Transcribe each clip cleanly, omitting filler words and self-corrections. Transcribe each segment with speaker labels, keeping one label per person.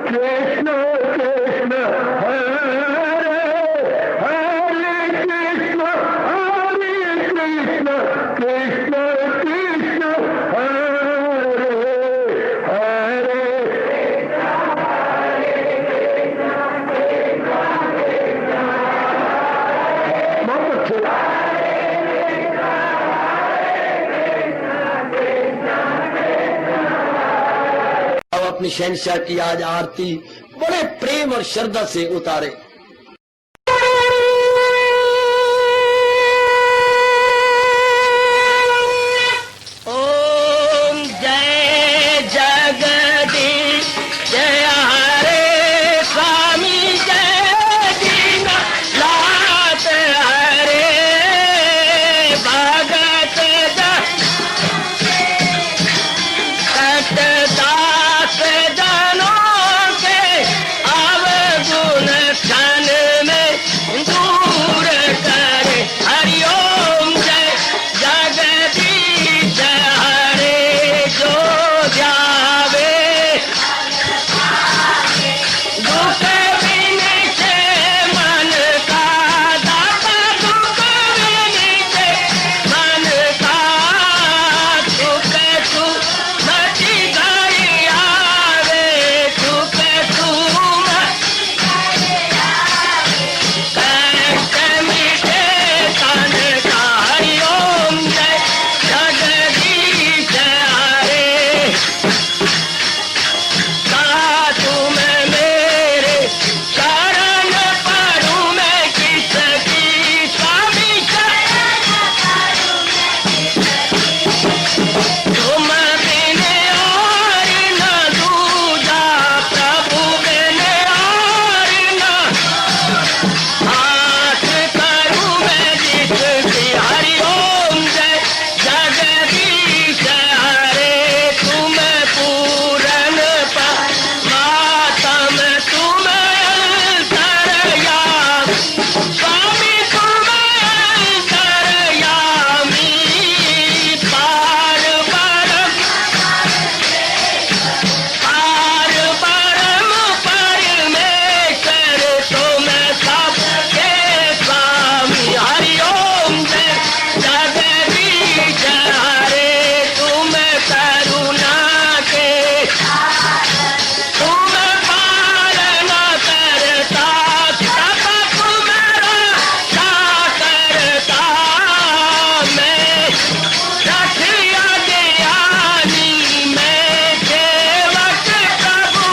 Speaker 1: कृष्ण कृष्ण हरे हरे कृष्ण कृष्ण कृष्ण कृष्ण हरे हरे बहुत अच्छे। अब अपनी शहंशाह की आज आरती बड़े प्रेम और श्रद्धा से उतारे।
Speaker 2: ओम जय जगदीश जय हरे स्वामी जय दीनानाथ हरे भगत दास जनों के अवगुण क्षण में दूर करे। हरिओम जय जगदीश हरे जो ध्यावे दुख विनिचे मन का दाता दुख विनिचे मन का सुख तू मची गई आवे सुख तू कष्ट मिटे तन का। हरिओम जय जगदीश हरे कहा तुम मेरे शरण पड़ूं मैं किसकी स्वामी तुम बिन और न दूजा प्रभु बिन और न हाथ करूं मैं जिसकी। हरिओम जय जगदीश हरे तुम पूरन परमात्म तुम अंतर्यामी स्वामी तुम अंतर्यामी पार परम परमेश्वर तुम सबके स्वामी। हरिओम जय जगदीश हरे तुम करुणा के तुम पालन करता सब तुम्हारा करता मैं रखिया ज्ञानी मैं सेवक प्रभु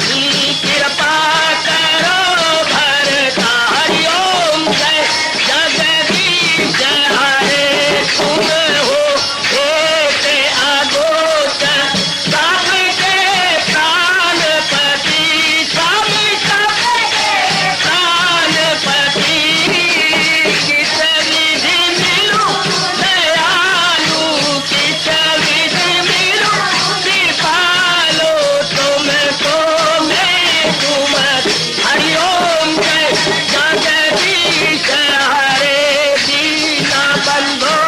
Speaker 2: की कृपा करो भरता। हरिओम जय जगदीश हरे तुम हो एक अगोचर सबके प्राणपति स्वामी सबके प्राणपति किस विधि मिलूं दयालु किस विधि मिलूं कृपालो तुमको मैं तुम। हरिओम जय जगदीश हरे दीना बंधो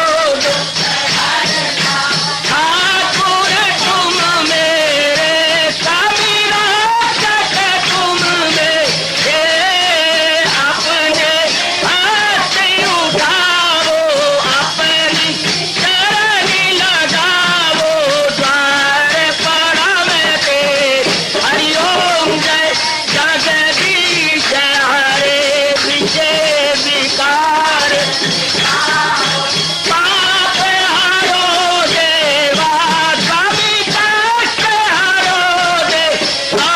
Speaker 2: ठाकुर तुम मेरे स्वामी रक्षक तुम मेरे अपने हाथ उठाओ अपनी शरण लगाओ द्वार पड़ा मैं तेरे। हरिओम जय जगदीश हरे विजय विकार पाप हरो देवा स्वामी कष्ट हरो देवा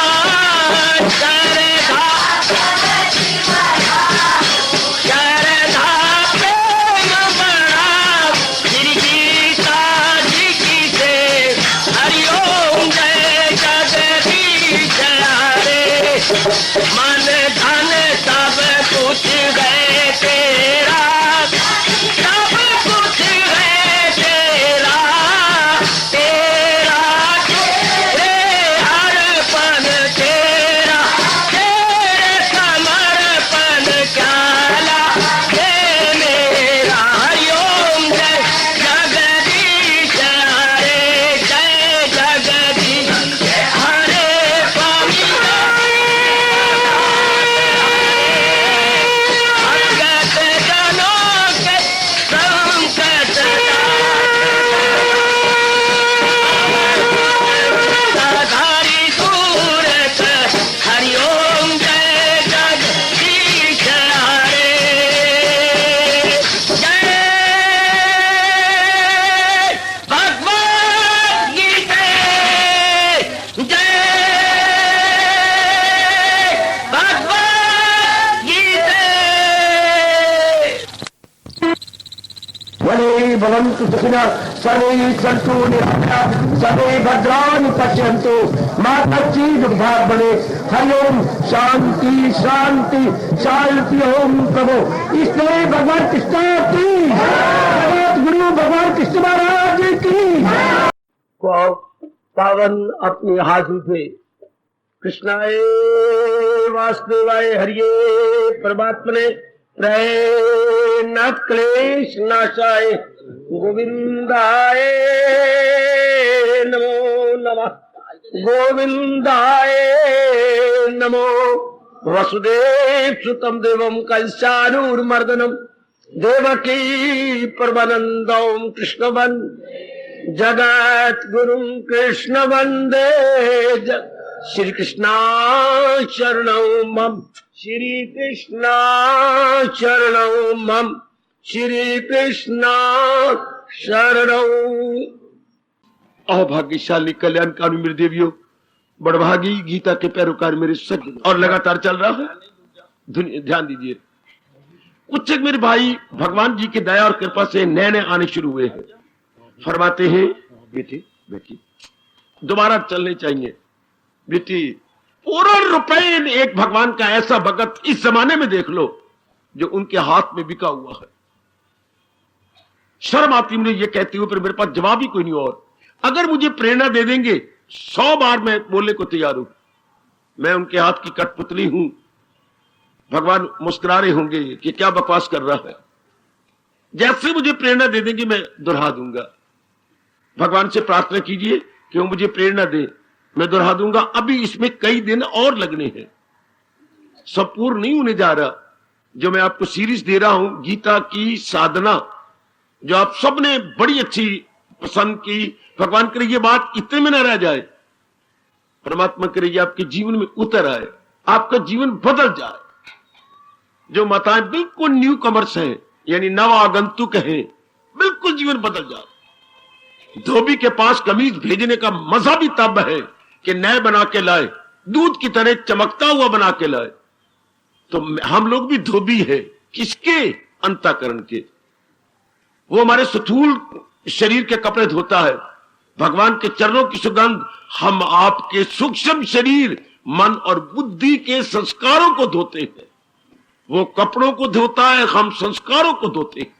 Speaker 2: श्रद्धा प्रेम बढ़ाओ श्री गीता जी की से। हरिओम जय जगदीश हरे मन धन सब कुछ है तेरा सब कुछ है तेरा तेरा तेरे अर्पण तेरा तेरे समर्पण क्या लागे मेरा। हरिओम जय जगदीश हरे जय जगदीश हरे स्वामी
Speaker 1: भवन्तु सुखिनः सर्वे सन्तु निरामयाः सर्वे भद्राणि पश्यन्तु मा कश्चित् दुर्भाग् भवेत्। हरि ओम शांति शांति शांति। ओम प्रभु इसलिए भगवान कृष्ण की जगत गुरु भगवान कृष्ण महाराज की पावन अपने हाथों से कृष्णाय वासुदेवाय हरिये परमात्मने न क्लेश नाशाय गोविंदाय नमो नमः गोविंदाय नमो। वसुदेव सुतम देवम कंसानूरमर्दनम देवकी परमानंदम कृष्ण जगत गुरु कृष्ण वंदे श्री कृष्णा शरणं मम श्री कृष्णा शरणं मम श्री कृष्णा शरणं। अभाग्यशाली कल्याणकारी मेरे देवियों, बड़भागी गीता के पैरोकार मेरे सज्जन और लगातार चल रहा है। ध्यान दीजिए, कुछ एक मेरे भाई भगवान जी की दया और कृपा से नए नए आने शुरू हुए हैं। फरमाते हैं बेटी बेटी दोबारा चलने चाहिए। बेटी पूरा रुपए एक भगवान का ऐसा भगत इस जमाने में देख लो जो उनके हाथ में बिका हुआ है। शर्म आती मुझे ये कहते हुए, पर मेरे पास जवाब ही कोई नहीं। और अगर मुझे प्रेरणा दे देंगे 100 बार मैं बोलने को तैयार हूं। मैं उनके हाथ की कठपुतली हूं। भगवान मुस्कुरा रहे होंगे कि क्या बकवास कर रहा है। जैसे मुझे प्रेरणा दे देंगे मैं दोहरा दूंगा। भगवान से प्रार्थना कीजिए कि वो मुझे प्रेरणा दे, मैं दोहरा दूंगा। अभी इसमें कई दिन और लगने हैं, सब पूर्ण नहीं होने जा रहा। जो मैं आपको सीरीज दे रहा हूं गीता की साधना, जो आप सबने बड़ी अच्छी पसंद की, भगवान करे ये बात इतने में न रह जाए। परमात्मा करे ये आपके जीवन में उतर आए, आपका जीवन बदल जाए। जो माताएं बिल्कुल न्यू कमर्स हैं, यानी नव आगंतुक हैं, बिल्कुल जीवन बदल जाए। धोबी के पास कमीज भेजने का मजा भी तब है कि नए बना के लाए, दूध की तरह चमकता हुआ बना के लाए। तो हम लोग भी धोबी है, किसके? अंतःकरण के। वो हमारे स्थूल शरीर के कपड़े धोता है, भगवान के चरणों की सुगंध हम आपके सूक्ष्म शरीर मन और बुद्धि के संस्कारों को धोते हैं। वो कपड़ों को धोता है, हम संस्कारों को धोते हैं।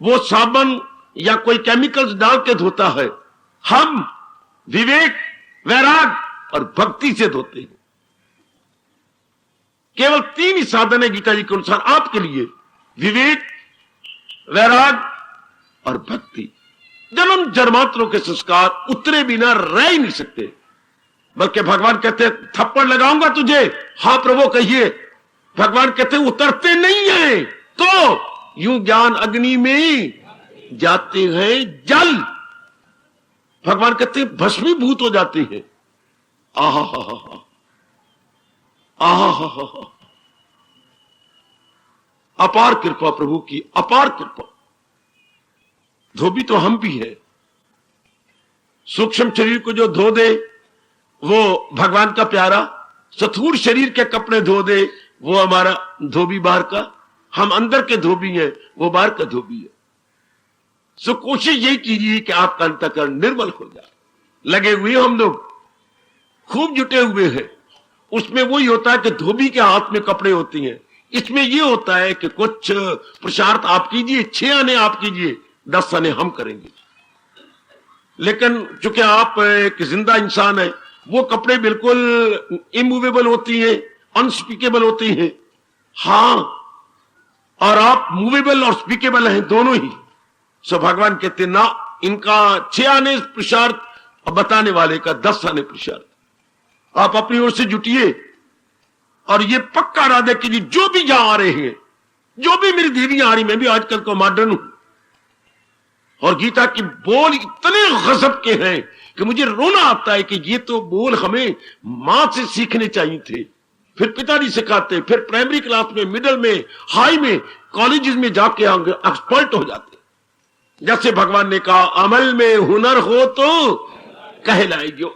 Speaker 1: वो साबुन या कोई केमिकल्स डाल के धोता है, हम विवेक वैराग और भक्ति से धोते हैं। केवल 3 ही साधन है गीता जी के अनुसार आपके लिए, विवेक वैराग और भक्ति। जन्म जन्मांतरों के संस्कार उतरे बिना रह ही नहीं सकते। बल्कि भगवान कहते हैं थप्पड़ लगाऊंगा तुझे, हाँ प्रभु कहिए। भगवान कहते हैं उतरते नहीं है तो यूं ज्ञान अग्नि में जाते हैं जल। भगवान कहते हैं भस्मीभूत हो जाते हैं। आहा हा हा आहा हा हा। अपार कृपा प्रभु की, अपार कृपा। धोबी तो हम भी है। सूक्ष्म शरीर को जो धो दे वो भगवान का प्यारा, स्थूल शरीर के कपड़े धो दे वो हमारा धोबी बाहर का। हम अंदर के धोबी हैं, वो बाहर का धोबी है। सो कोशिश यही कीजिए कि आपका अंतःकरण निर्मल हो जाए। लगे हुए हम लोग खूब जुटे हुए हैं। उसमें वही होता है कि धोबी के हाथ में कपड़े होती हैं। इसमें यह होता है कि कुछ पुरुषार्थ आप कीजिए, 6 आने आप कीजिए, 10 आने हम करेंगे। लेकिन चूंकि आप एक जिंदा इंसान है, वो कपड़े बिल्कुल इमूवेबल होती हैं, अनस्पीकेबल होती हैं। हाँ, और आप मूवेबल और स्पीकेबल हैं दोनों ही। सो भगवान कहते ना, इनका 6 आने पुरुषार्थ बताने वाले का 10 आने पुरुषार्थ। आप अपनी ओर से जुटिए और ये पक्का इरादा कीजिए, जो भी जहां आ रहे हैं, जो भी मेरी देवी आ रही, मैं भी आजकल को मॉडर्न हूं। और गीता की बोल इतने गजब के हैं कि मुझे रोना आता है कि ये तो बोल हमें मां से सीखने चाहिए थे, फिर पिताजी सिखाते, फिर प्राइमरी क्लास में, मिडिल में, हाई में, कॉलेजेस में जाके एक्सपर्ट हो जाते। जैसे भगवान ने कहा अमल में हुनर हो तो कहलाएगी।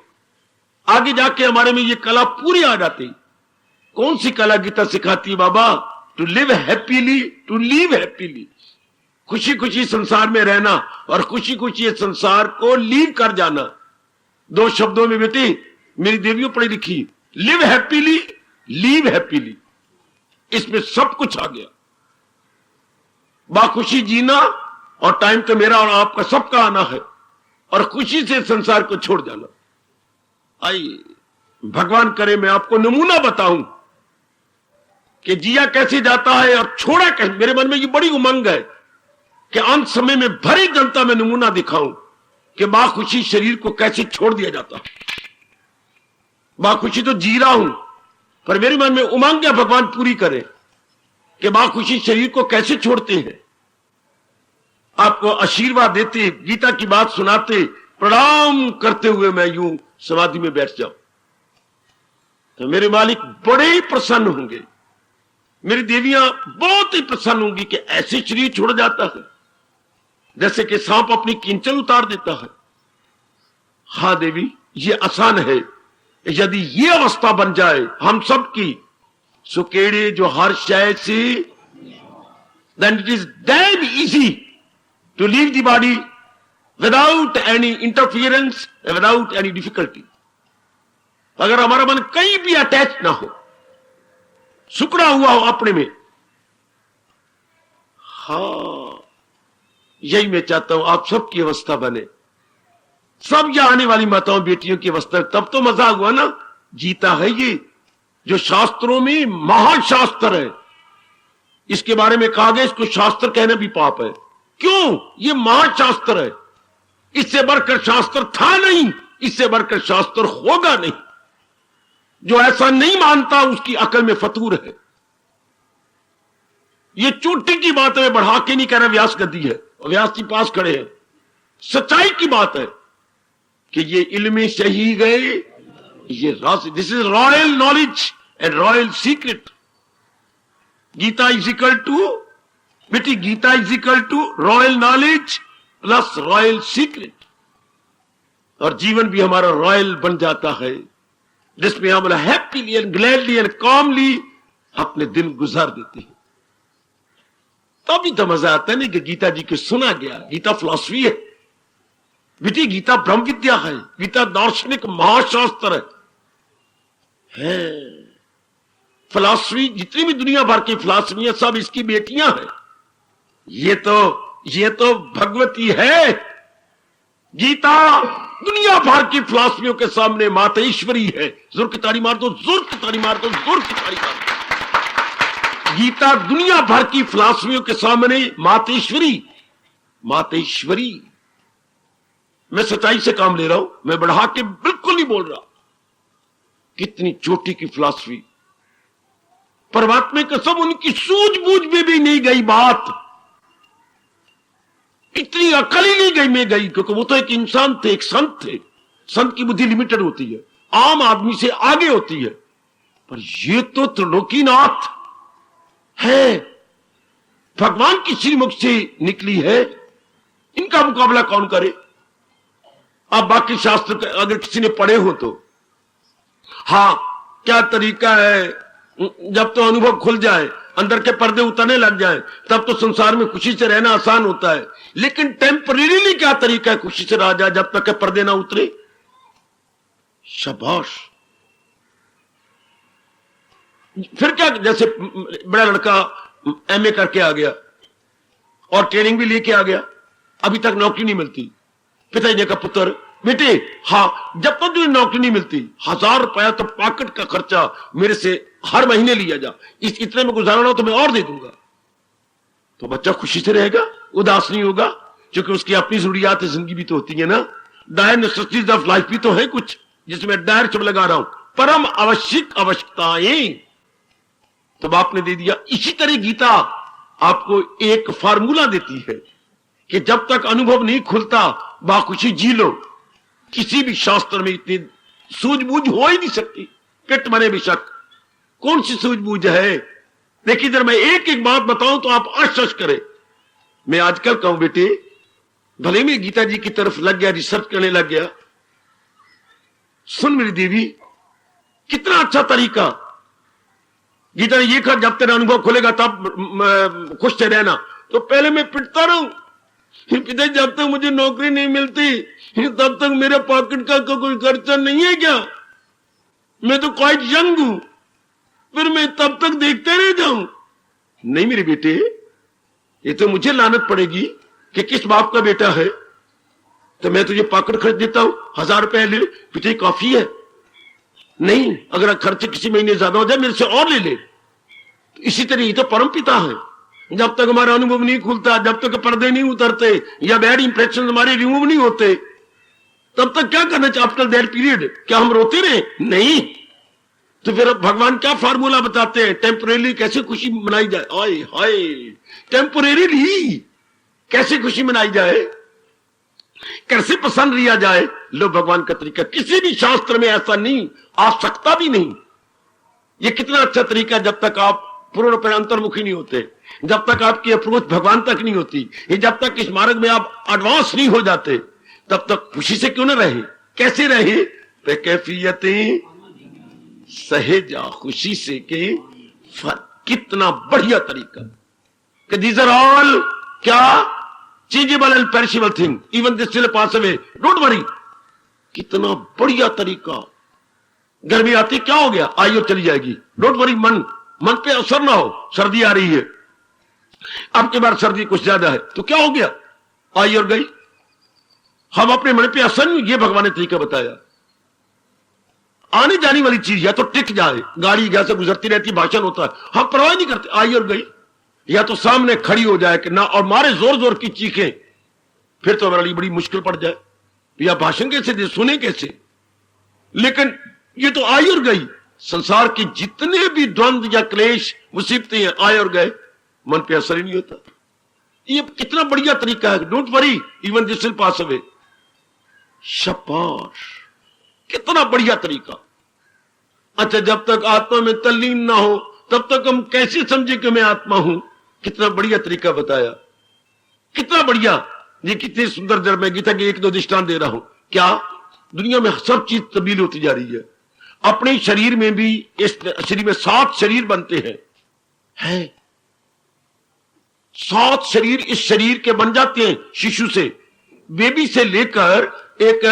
Speaker 1: आगे जाके हमारे में ये कला पूरी आ जाती। कौन सी कला गीता सिखाती है बाबा? To live happily, to leave happily. खुशी खुशी संसार में रहना और खुशी खुशी इस संसार को लीव कर जाना। दो शब्दों में बेटी, मेरी देवियों पढ़ी लिखी, लिव हैप्पीली, लीव हैप्पीली, इसमें सब कुछ आ गया। बाखुशी जीना, और टाइम तो मेरा और आपका सबका आना है, और खुशी से संसार को छोड़ जाना। आइए, भगवान करे मैं आपको नमूना बताऊं कि जिया कैसे जाता है और छोड़ा कैसे। मेरे मन में ये बड़ी उमंग है कि अंत समय में भरी जनता में नमूना दिखाऊं कि बाखुशी शरीर को कैसे छोड़ दिया जाता है। बाखुशी तो जी रहा हूं, पर मेरे मन में उमंग है भगवान पूरी करे कि बाखुशी शरीर को कैसे छोड़ते हैं। आपको आशीर्वाद देते, गीता की बात सुनाते, प्रणाम करते हुए मैं यूं समाधि में बैठ जाऊं तो मेरे मालिक बड़े ही प्रसन्न होंगे, मेरी देवियां बहुत ही प्रसन्न होंगी कि ऐसे शरीर छोड़ जाता है जैसे कि सांप अपनी किंचन उतार देता है। हां देवी, ये आसान है। यदि ये अवस्था बन जाए हम सब की, सुकेड़े जो हर शय से, then it is damn easy to leave the body without any interference and without any difficulty। अगर हमारा मन कहीं भी अटैच ना हो, सुकड़ा हुआ हो अपने में, हाँ, यही मैं चाहता हूं आप सबकी अवस्था बने, सब यहां आने वाली माताओं बेटियों की अवस्था। तब तो मजा हुआ ना। गीता है ये जो शास्त्रों में महाशास्त्र है, इसके बारे में कहा गया इसको शास्त्र कहना भी पाप है। क्यों? ये महाशास्त्र है, इससे बढ़कर शास्त्र था नहीं, इससे बढ़कर शास्त्र होगा नहीं। जो ऐसा नहीं मानता उसकी अकल में फतूर है। ये चोटी की बात है, बढ़ा के नहीं कह रहा व्यास गद्दी है और व्यास जी पास खड़े हैं। सच्चाई की बात है कि ये इल्म से ही गए, ये राज, this is royal knowledge and royal secret. Gita is equal to, बेटी Gita is equal to royal knowledge plus royal secret, और जीवन भी हमारा रॉयल बन जाता है जिसमें हम happily and gladly and calmly अपने दिन गुजार देते हैं। तभी तो मजा आता है ना कि गीता जी को सुना गया। गीता फिलॉसफी है बेटी, गीता ब्रह्म विद्या है, गीता दार्शनिक महाशास्त्र है। फिलॉसफी, जितनी भी दुनिया भर की फिलॉसफी है, सब इसकी बेटियां हैं। ये तो भगवती है। गीता दुनिया भर की फिलॉसफियों के सामने माता ईश्वरी है। जोर की ताड़ी मार दो, जोर की ताड़ी मार दो, जोर की ताड़ी मार दो। गीता दुनिया भर की फिलॉसफियों के सामने माता ईश्वरी, माता ईश्वरी। मैं सच्चाई से काम ले रहा हूं, मैं बढ़ा के बिल्कुल नहीं बोल रहा। कितनी चोटी की फिलॉसफी, परमात्मा का सब उनकी सूझबूझ में भी नहीं गई बात, इतनी अकल ही नहीं गई में गई, क्योंकि वो तो एक इंसान थे, एक संत थे। संत की बुद्धि लिमिटेड होती है, आम आदमी से आगे होती है, पर ये तो त्रिलोकीनाथ है, भगवान की श्रीमुख से निकली है। इनका मुकाबला कौन करे? आप बाकी शास्त्र अगर किसी ने पढ़े हो तो, हाँ, क्या तरीका है, जब तो अनुभव खुल जाए, अंदर के पर्दे उतरने लग जाए, तब तो संसार में खुशी से रहना आसान होता है। लेकिन टेम्परेरीली क्या तरीका है खुशी से रहा जाए जब तक के पर्दे ना उतरे? शाबाश। फिर क्या, जैसे बड़ा लड़का एमए करके आ गया और ट्रेनिंग भी लेके आ गया, अभी तक नौकरी नहीं मिलती। पिताजी ने कहा, पुत्र बेटे, हाँ, जब तक तुझे नौकरी नहीं मिलती 1000 रुपया तो पॉकेट का खर्चा मेरे से हर महीने लिया जा, इस इतने में गुजारना हो तो मैं और दे दूंगा। तो बच्चा खुशी से रहेगा, उदास नहीं होगा, क्योंकि उसकी अपनी जरूरियात जिंदगी भी तो होती है ना। डायर नेसेसिटीज ऑफ लाइफ भी तो है कुछ, जिसमें डायर जब लगा रहा हूं, परम आवश्यक आवश्यकताएं तो बाप ने दे दिया। इसी तरह गीता आपको एक फार्मूला देती है कि जब तक अनुभव नहीं खुलता बाखुशी जी लो। किसी भी शास्त्र में इतनी सूझबूझ हो ही नहीं सकती, पिट मरे बेशक। कौन सी सूझबूझ है? देखिए, जब मैं एक एक बात बताऊं तो आप आश्चर्य करें। मैं आजकल कहूं बेटे, भले मैं गीता जी की तरफ लग गया, रिसर्च करने लग गया। सुन मेरी देवी, कितना अच्छा तरीका गीता ने ये कहा, जब तेरा अनुभव खुलेगा तब खुश से रहना। तो पहले मैं पिटता रहूं? पिता, जब तक मुझे नौकरी नहीं मिलती तब तक मेरे पॉकेट का कोई खर्चा नहीं है क्या? मैं तो क्वाइट यंग हूं, फिर मैं तब तक देखते रह जाऊं? नहीं मेरे बेटे, ये तो मुझे लानत पड़ेगी कि किस बाप का बेटा है। तो मैं तुझे पॉकेट खर्च देता हूं, 1000 रुपए ले, पिता काफी है। नहीं, अगर खर्च किसी महीने ज्यादा हो जाए मेरे से और ले ले। इसी तरह ये तो परम पिता है। जब तक हमारा अनुभव नहीं खुलता, जब तक पर्दे नहीं उतरते या बैड इंप्रेशन हमारे रिमूव नहीं होते, तब तक क्या करना चाहिए? आफ्टर दैट पीरियड क्या हम रोते रहे? नहीं। तो फिर भगवान क्या फार्मूला बताते हैं? टेम्परेरी कैसे खुशी मनाई जाए? हाय हाय, टेम्परेरी कैसे खुशी मनाई जाए, कैसे पसंद लिया जाए? लो भगवान का तरीका, किसी भी शास्त्र में ऐसा नहीं, आ सकता भी नहीं। ये कितना अच्छा तरीका, जब तक आप पूर्ण अंतर्मुखी नहीं होते, जब तक आपकी अप्रोच भगवान तक नहीं होती, ये जब तक इस मार्ग में आप एडवांस नहीं हो जाते, तब तक खुशी से क्यों ना रहे? कैसे रहे? कैफियतें सहेजा खुशी से के कितना बढ़िया तरीका कि दीज आर ऑल क्या changeable and perishable thing, even this will pass away, don't worry. कितना बढ़िया तरीका। गर्मी आती, क्या हो गया? आई और चली जाएगी, डोंट वरी। मन पे असर ना हो। सर्दी आ रही है, अब के बार सर्दी कुछ ज्यादा है, तो क्या हो गया? आई और गई। हम अपने मन पे असर नहीं, ये भगवान ने तरीका बताया। आने जाने वाली चीज या तो टिक जाए, गाड़ी यहाँ से गुजरती रहती, भाषण होता है, हम परवाह नहीं करते, आई और गई। या तो सामने खड़ी हो जाए कि ना, और मारे जोर जोर की चीखें, फिर तो हमारे लिए बड़ी मुश्किल पड़ जाए, या भाषण कैसे दे, सुने कैसे? लेकिन ये तो आई और गई। संसार के जितने भी द्वंद्व या क्लेश मुसीबतें हैं, आए और गए, मन पे असर ही नहीं होता। ये कितना बढ़िया तरीका है। Don't worry, even this will pass away. शाबाश, कितना बढ़िया तरीका। अच्छा, जब तक आत्मा में तल्लीन ना हो तब तक हम कैसे समझे कि मैं आत्मा हूं? कितना बढ़िया तरीका बताया, कितना बढ़िया। ये कितनी सुंदर जब मैं गीता के 1-2 दृष्टांत दे रहा हूं। क्या दुनिया में सब चीज तब्दील होती जा रही है। अपने शरीर में भी, इस शरीर में 7 शरीर बनते हैं। 7 शरीर इस शरीर के बन जाते हैं शिशु से, बेबी से लेकर एक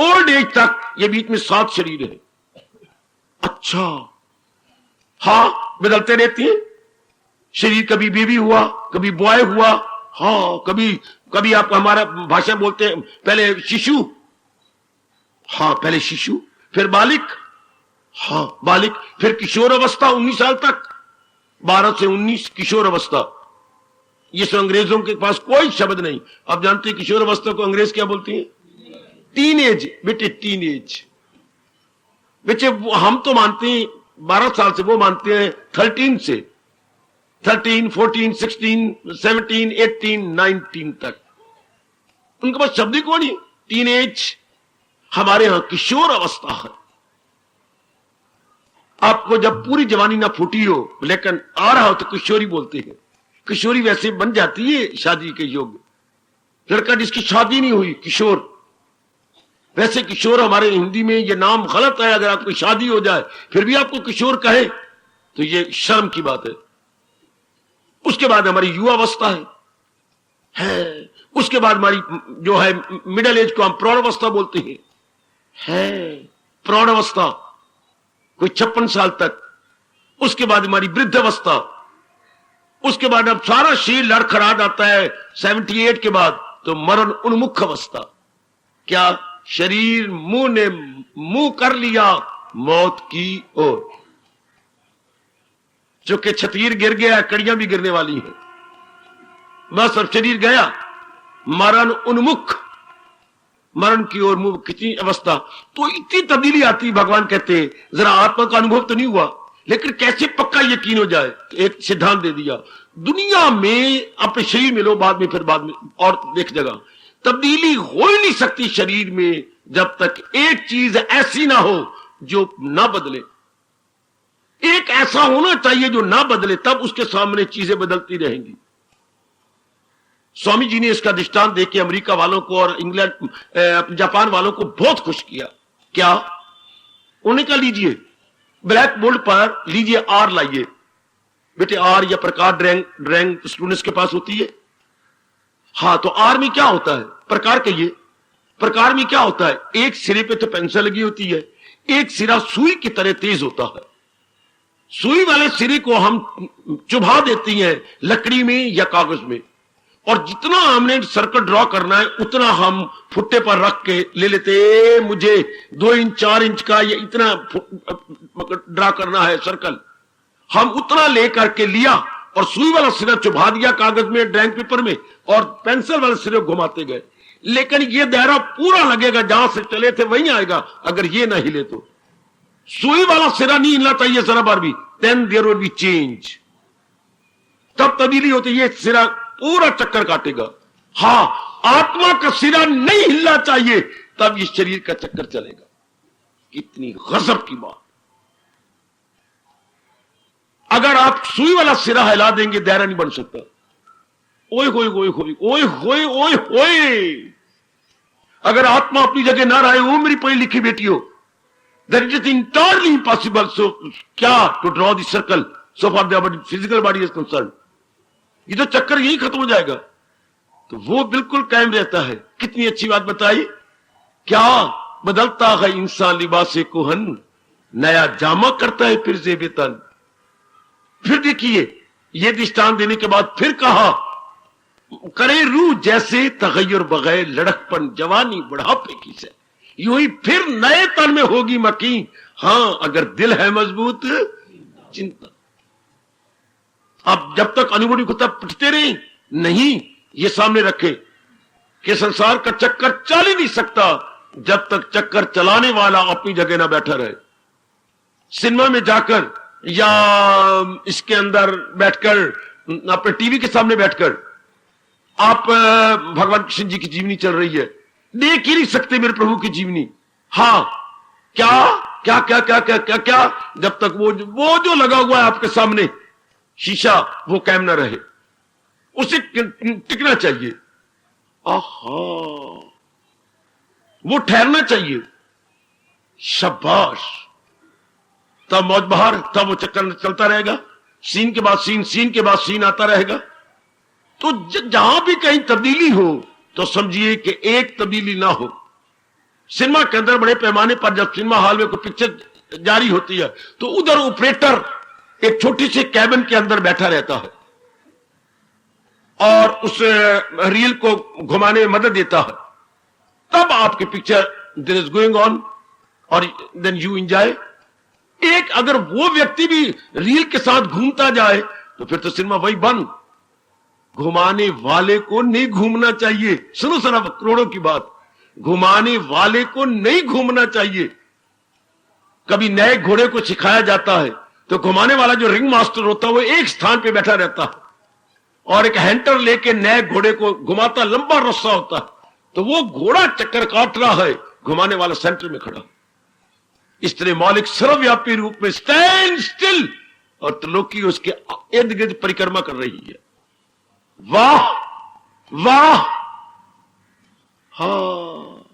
Speaker 1: ओल्ड एज तक, ये बीच में 7 शरीर है। अच्छा, हाँ, बदलते रहते हैं शरीर। कभी बेबी हुआ, कभी बॉय हुआ, हाँ, कभी आप हमारा भाषा बोलते हैं, पहले शिशु, हाँ, पहले शिशु, फिर बालिक, हाँ, बालिक, फिर किशोर अवस्था 19 साल तक, 12 से 19 किशोर अवस्था। ये सब अंग्रेजों के पास कोई शब्द नहीं। आप जानते हैं किशोर अवस्था को अंग्रेज क्या बोलती हैं? टीन एज, बेटे, टीन एज। बेटे, हम तो मानते हैं 12 साल से, वो मानते हैं 13 से, 13, 14, 16, 17, 18, 19 तक। उनके पास शब्द ही कौन है? Teen age. हमारे यहां किशोर अवस्था है। आपको जब पूरी जवानी ना फूटी हो लेकिन आ रहा हो तो किशोरी बोलते हैं। किशोरी वैसे बन जाती है शादी के योग्य। लड़का जिसकी शादी नहीं हुई, किशोर। वैसे किशोर हमारे हिंदी में ये नाम गलत है। अगर आपकी शादी हो जाए फिर भी आपको किशोर कहे तो ये शर्म की बात है। उसके बाद हमारी युवा अवस्था है। उसके बाद हमारी जो है मिडिल एज को हम प्रौढ़ अवस्था बोलते हैं। प्रौढ़ अवस्था कोई 56 साल तक। उसके बाद हमारी वृद्ध अवस्था। उसके बाद अब सारा शरीर लड़खड़ा जाता है 78 के बाद, तो मरण उन्मुख अवस्था। क्या शरीर मुंह ने मुंह कर लिया मौत की ओर। चूंकि छतीर गिर गया, कड़ियां भी गिरने वाली हैं, बस अब शरीर गया, मरण उन्मुख, मरण की ओर मुंह। कितनी अवस्था, तो इतनी तब्दीली आती। भगवान कहते हैं जरा आत्मा का अनुभव तो नहीं हुआ, लेकिन कैसे पक्का यकीन हो जाए। एक सिद्धांत दे दिया, दुनिया में अपने शरीर में लो, बाद में फिर बाद में और एक जगह तब्दीली हो ही नहीं सकती शरीर में जब तक एक चीज ऐसी ना हो जो ना बदले। एक ऐसा होना चाहिए जो ना बदले, तब उसके सामने चीजें बदलती रहेंगी। स्वामी जी ने इसका दृष्टांत देके अमेरिका वालों को और इंग्लैंड जापान वालों को बहुत खुश किया। क्या उन्होंने कहा, लीजिए ब्लैक बोर्ड पर लीजिए, आर लाइए, बेटे आर या प्रकार रैंक स्टूडेंट्स के पास होती है। हाँ, तो आर में क्या होता है, प्रकार कहिए। प्रकार में क्या होता है, एक सिरे पे तो पेंसिल लगी होती है, एक सिरा सुई की तरह तेज होता है। सुई वाले सिरे को हम चुभा देती हैं लकड़ी में या कागज में, और जितना हमने सर्कल ड्रॉ करना है उतना हम फुट्टे पर रख के ले लेते। मुझे 2 इंच 4 इंच का या इतना ड्रॉ करना है सर्कल, हम उतना लेकर के लिया और सुई वाला सिरा चुभा दिया कागज में, ड्राइंग पेपर में, और पेंसिल वाले सिरे घुमाते गए। लेकिन ये दायरा पूरा लगेगा, जहां से चले थे वहीं आएगा। अगर ये ना हिले तो सुई वाला सिरा नहीं हिलना चाहिए जरा बार भी, then there will be change, तब तब्दीली होती है। ये सिरा पूरा चक्कर काटेगा। हाँ, आत्मा का सिरा नहीं हिलना चाहिए, तब इस शरीर का चक्कर चलेगा। कितनी गजब की बात। अगर आप सुई वाला सिरा हिला देंगे, दायरा नहीं बन सकता। ओए होए होए होए ओए होए ओए होए। अगर आत्मा अपनी जगह ना रहे, वो मेरी पढ़ी लिखी बेटी हो, that is entirely impossible. So क्या to draw the circle so far the physical body is concern, ये तो चक्कर यही खत्म हो जाएगा। तो वो बिल्कुल कायम रहता है। कितनी अच्छी बात बताई। क्या बदलता है इंसान लिबासे कोहन, नया जामा करता है फिर से बेतन। फिर देखिए, ये दृष्टांत देने के बाद फिर कहा, करे रूह जैसे तगैर बगैर लड़कपन जवानी बुढ़ापे की से, यूं ही फिर नए तन में होगी मकीन। हां, अगर दिल है मजबूत चिंता। अब जब तक अनुभूति को तब पिटते रहे, नहीं, ये सामने रखे कि संसार का चक्कर चल ही नहीं सकता जब तक चक्कर चलाने वाला अपनी जगह ना बैठा रहे। सिनेमा में जाकर या इसके अंदर बैठकर, अपने टीवी के सामने बैठकर आप भगवान कृष्ण जी की जीवनी चल रही है, देख ही नहीं सकते मेरे प्रभु की जीवनी। हाँ, क्या क्या क्या क्या क्या क्या क्या, जब तक वो जो लगा हुआ है आपके सामने शीशा, वो कायम ना रहे, उसे टिकना चाहिए। आहा, वो ठहरना चाहिए। शाबाश। तब मौज बहार, तब वो चक्कर चलता रहेगा, सीन के बाद सीन, सीन के बाद सीन आता रहेगा। तो जहां भी कहीं तब्दीली हो तो समझिए कि एक तब्दीली ना हो। सिनेमा के अंदर बड़े पैमाने पर जब सिनेमा हॉल में कोई पिक्चर जारी होती है तो उधर ऑपरेटर एक छोटी सी कैबिन के अंदर बैठा रहता है और उस रील को घुमाने में मदद देता है। तब आपकी picture there is going on और देन यू एंजॉय। एक अगर वो व्यक्ति भी रील के साथ घूमता जाए तो फिर तो सिनेमा वही बंद। घुमाने वाले को नहीं घूमना चाहिए। सुनो सर, करोड़ों की बात, घुमाने वाले को नहीं घूमना चाहिए। कभी नए घोड़े को सिखाया जाता है तो घुमाने वाला जो रिंग मास्टर होता है वो एक स्थान पे बैठा रहता है और एक हैंटर लेके नए घोड़े को घुमाता, लंबा रस्सा होता है, तो वो घोड़ा चक्कर काट रहा है, घुमाने वाला सेंटर में खड़ा। इस तरह मौलिक सर्वव्यापी रूप में स्टैंड स्टिल और त्रिलोकी उसके इर्द गिर्द परिक्रमा कर रही है। वाह वाह। हाँ,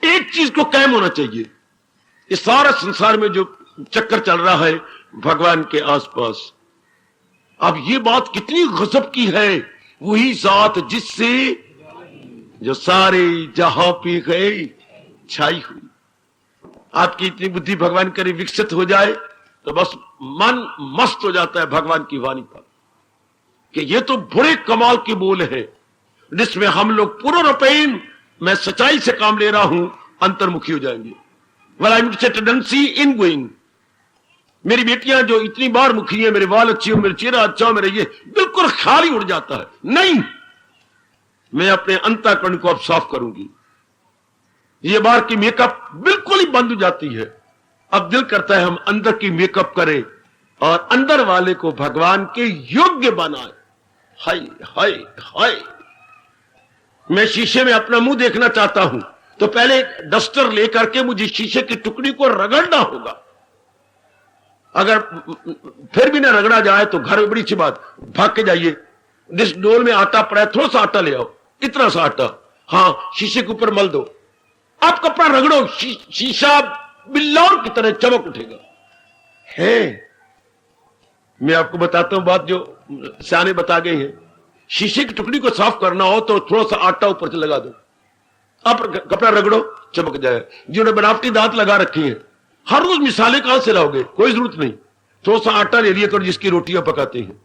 Speaker 1: एक चीज को कायम होना चाहिए। इस सारा संसार में जो चक्कर चल रहा है भगवान के आसपास, अब ये बात कितनी गजब की है। वही जात जिससे जो सारे जहां पे गए छाई हुई। आपकी इतनी बुद्धि भगवान करे विकसित हो जाए तो बस मन मस्त हो जाता है भगवान की वाणी पर कि ये तो बड़े कमाल के बोल है जिसमें हम लोग पूर्णरूपेण, मैं सच्चाई से काम ले रहा हूं, अंतर्मुखी हो जाएंगे। Well I am tendency in going. मेरी बेटियां जो इतनी बार मुखी है, मेरे बाल अच्छे हो, मेरा चेहरा अच्छा हो, मेरा ये बिल्कुल ख्याल ही उड़ जाता है। नहीं, मैं अपने अंतःकरण को अब साफ करूंगी। ये बार की मेकअप बिल्कुल ही बंद हो जाती है। अब दिल करता है हम अंदर की मेकअप करें और अंदर वाले को भगवान के योग्य बनाए। हाय हाय हाय। मैं शीशे में अपना मुंह देखना चाहता हूं तो पहले डस्टर लेकर के मुझे शीशे की टुकड़ी को रगड़ना होगा। अगर फिर भी ना रगड़ा जाए तो घर में बड़ी अच्छी बात, भाग के जाइए, जिस डोल में आटा पड़ा है थोड़ा सा आटा ले आओ, इतना सा आटा, हाँ, शीशे के ऊपर मल दो, आप कपड़ा रगड़ो, शीशा बिल्लौर की तरह चमक उठेगा। है मैं आपको बताता हूं बात जो सियाने बता गए हैं। शीशे की टुकड़ी को साफ करना हो तो थोड़ा सा आटा ऊपर से लगा दो, आप कपड़ा रगड़ो, चमक जाए। जिन्होंने बनावटी दांत लगा रखी हैं, हर रोज मिसालें कहां से लाओगे, कोई जरूरत नहीं। थोड़ा सा आटा ले लिया करो जिसकी रोटियां पकाते हैं,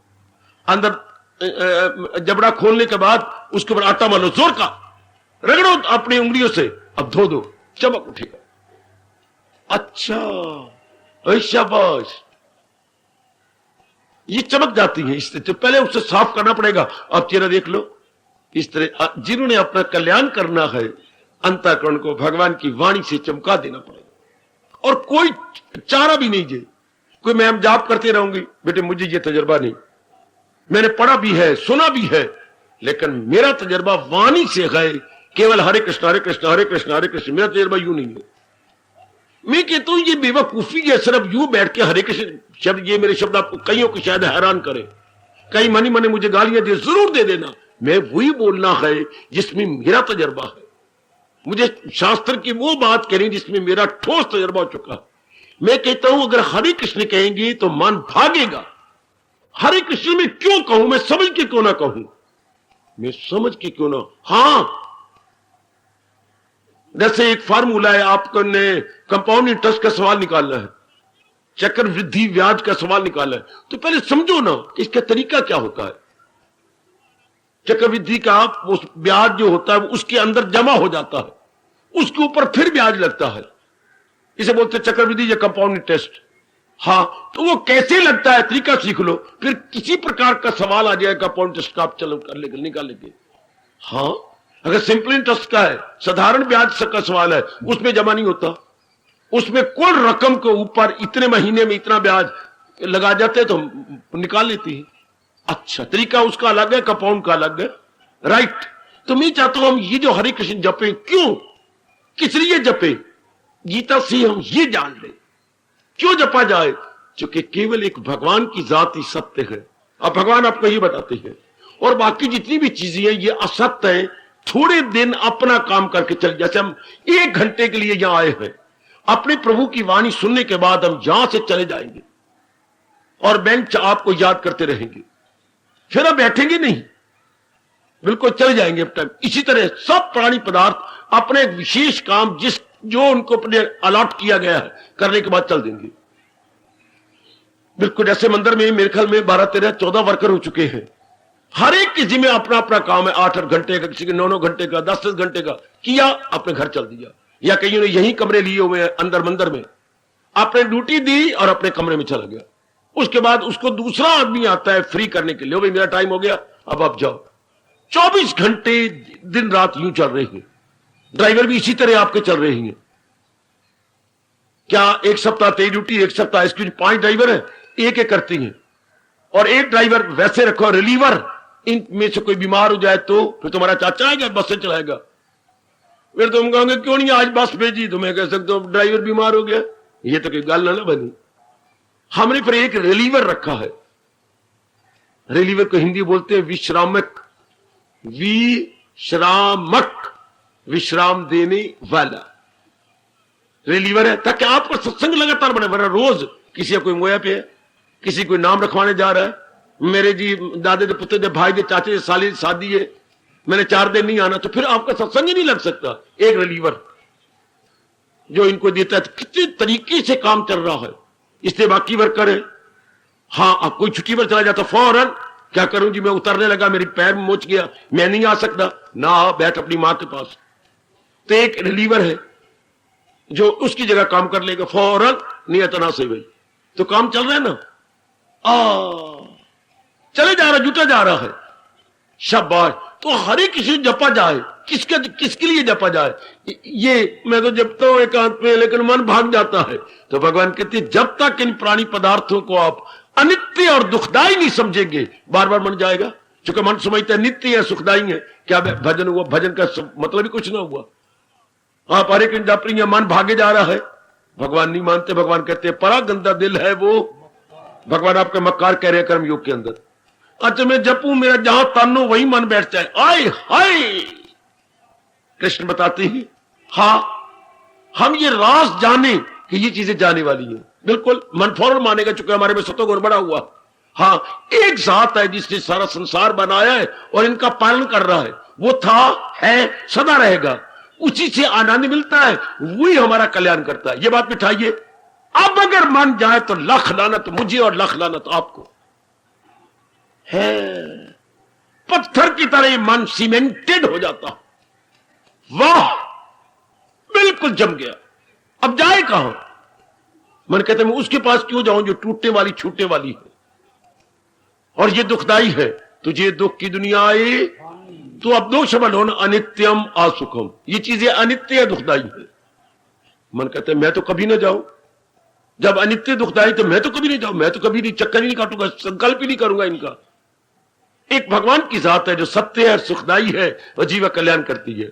Speaker 1: अंदर जबड़ा खोलने के बाद उसके ऊपर आटा मारो, जोर का रगड़ो अपनी उंगलियों से, अब धो दो, चमक उठेगा। अच्छा, शाबाश, ये चमक जाती है। इससे तो पहले उसे साफ करना पड़ेगा। अब चेहरा देख लो, इस तरह जिन्होंने अपना कल्याण करना है, अंतःकरण को भगवान की वाणी से चमका देना पड़ेगा। और कोई चारा भी नहीं जे कोई मैं जाप करते रहूंगी, बेटे मुझे ये तजर्बा नहीं, मैंने पढ़ा भी है, सुना भी है, लेकिन मेरा तजर्बा वाणी से है, केवल हरे कृष्ण हरे कृष्ण हरे कृष्ण हरे कृष्ण। मेरा तजर्बा यूं नहीं है। मैं कहता हूं ये बेवकूफी है, सिर्फ यूं बैठ के हरे कृष्ण शब्द, ये मेरे शब्द आपको कईयों को शायद हैरान करें, कई मनी मनी मुझे गालियां दे, जरूर दे देना, मैं वही बोलना है जिसमें मेरा तजर्बा है। मुझे शास्त्र की वो बात करें जिसमें मेरा ठोस तजर्बा हो चुका है। मैं कहता हूं अगर हरे कृष्ण कहेंगे तो मन भागेगा। हरे कृष्ण में क्यों कहूं, मैं समझ के क्यों ना कहूं, मैं समझ के क्यों ना। हां, जैसे एक फार्मूला है, आपको ने कंपाउंड इंटरेस्ट का सवाल निकालना है, चक्रवृद्धि ब्याज का सवाल निकालना है, तो पहले समझो ना कि इसका तरीका क्या होता है। चक्रवृद्धि का उस ब्याज जो होता है उसके अंदर जमा हो जाता है, उसके ऊपर फिर ब्याज लगता है, इसे बोलते हैं चक्रवृद्धि या कंपाउंड इंटरेस्ट। हाँ, तो वो कैसे लगता है तरीका सीख लो, फिर किसी प्रकार का सवाल आ जाएगा कंपाउंड इंटरेस्ट का, आप चलो कर लेंगे, निकाल लेंगे। हाँ, अगर सिंपल इंटरेस्ट का है, साधारण ब्याज का सवाल है, उसमें जमा नहीं होता, उसमें कुल रकम के ऊपर इतने महीने में इतना ब्याज लगा जाते तो निकाल लेती है। अच्छा, तरीका उसका अलग है, कंपाउंड का अलग है, राइट। तो मैं चाहता हूं हम ये जो हरे कृष्ण जपे, क्यों, किस लिए जपे, गीता से हम ये जान ले क्यों जपा जाए, क्योंकि केवल एक भगवान की जात ही सत्य है। अब भगवान आपको ये बताते हैं, और बाकी जितनी भी चीजें हैं ये असत्य है। थोड़े दिन अपना काम करके चल, जैसे हम 1 घंटे के लिए यहां आए हैं, अपने प्रभु की वाणी सुनने के बाद हम यहां से चले जाएंगे और बेंच आपको याद करते रहेंगे, फिर हम बैठेंगे नहीं, बिल्कुल चले जाएंगे अब तक। इसी तरह सब प्राणी पदार्थ अपने एक विशेष काम जो उनको अपने अलॉट किया गया है करने के बाद चल देंगे। बिल्कुल जैसे मंदिर में मेरे ख्याल में 12, 13, 14 वर्कर हो चुके हैं, हर एक किसी में अपना अपना काम है, 8-8 घंटे का, किसी के 9-9 घंटे का, 10-10 घंटे का किया, अपने घर चल दिया, या कईयों ने यही कमरे लिए हुए हैं अंदर मंदिर में, आपने ड्यूटी दी और अपने कमरे में चला गया। उसके बाद उसको दूसरा आदमी आता है फ्री करने के लिए, भाई मेरा टाइम हो गया, अब आप जाओ। 24 घंटे दिन रात यूं चल रहे हैं। ड्राइवर भी इसी तरह आपके चल रहे हैं। क्या एक सप्ताह तेरी ड्यूटी, एक सप्ताह इसकी, 5 ड्राइवर है, एक एक करती हैं, और एक ड्राइवर वैसे रखो रिलीवर, इनमें से कोई बीमार हो जाए तो फिर तुम्हारा चाचा आएगा बस से चलाएगा। फिर तुम कहोगे क्यों नहीं आज बस भेजी, तो मैं कह सकता हूं ड्राइवर बीमार हो गया, ये तो कोई गल ना बनी। हमने फिर एक रिलीवर रखा है, रिलीवर को हिंदी बोलते हैं विश्रामक, विश्रामक, विश्राम देने वाला रिलीवर है, ताकि आपका सत्संग लगातार बने। वरना रोज किसी का कोई मोया पे है, किसी कोई नाम रखवाने जा रहा है, मेरे जी दादे के पुत्र, भाई के चाचे साली शादी है, मैंने 4 दिन नहीं आना, तो फिर आपका सत्संग ही नहीं लग सकता। एक रिलीवर जो इनको देता है, कितने तरीके से काम चल रहा है, इसलिए बाकी वर्कर है। हाँ, अब कोई छुट्टी पर चला जाता, फौरन क्या करूं जी, मैं उतरने लगा, मेरे पैर में मोच गया, मैं नहीं आ सकता ना, बैठ अपनी मां के पास। तो एक रिलीवर है जो उसकी जगह काम कर लेगा फौरन, नहीं आता ना सही भाई, तो काम चल रहा है ना, चले जा रहा, जुटा जा रहा है, शाबाश। तो हरे किसी जपा जाए, किसके लिए जपा जाए, ये मैं तो जपता हूं एकांत में, लेकिन मन भाग जाता है। तो भगवान कहते जब तक इन प्राणी पदार्थों को आप अनित्य और दुखदाई नहीं समझेंगे, बार बार मन जाएगा, क्योंकि मन समझता है नित्य है, सुखदाई है, क्या भजन हुआ, भजन का मतलब ही कुछ ना हुआ। आप हरे कृष्ण जप रही हैं, मन भागे जा रहा है, भगवान नहीं मानते। भगवान कहते हैं बड़ा गंदा दिल है वो, भगवान आपके मक्कार कह रहे हैं कर्म योग के अंदर। अच्छा, मैं जपूं, मेरा जहां तन हो वही मन बैठ जाए, आए हाय, कृष्ण बताते हैं हाँ, हम ये राज जाने कि ये चीजें जाने वाली हैं, बिल्कुल मन फौरन मानेगा, चूंकि हमारे में सतोगुण बड़ा हुआ। हाँ, एक जात है जिसने सारा संसार बनाया है और इनका पालन कर रहा है। वो था, है, सदा रहेगा। उसी से आनंद मिलता है, वही हमारा कल्याण करता है। ये बात बिठाइए। अब अगर मन जाए तो लाख लानत मुझे और लाख लानत आपको है। पत्थर की तरह मन सीमेंटेड हो जाता। वाह, बिल्कुल जम गया। अब जाए कहां? मन कहते मैं उसके पास क्यों जाऊं जो टूटने वाली छूटने वाली है और ये दुखदाई है। तुझे दुख की दुनिया आई तो अब दो शब्द होना, अनित्यम असुखम। ये चीजें अनित्य है, दुखदाई है। मन कहते मैं तो कभी ना जाऊं। जब अनित्य दुखदाई तो मैं तो कभी नहीं जाऊं, मैं तो कभी नहीं, चक्कर ही नहीं काटूंगा, संकल्प ही नहीं करूंगा इनका। एक भगवान की जात है जो सत्य है, सुखदाई है और जीवन कल्याण करती है।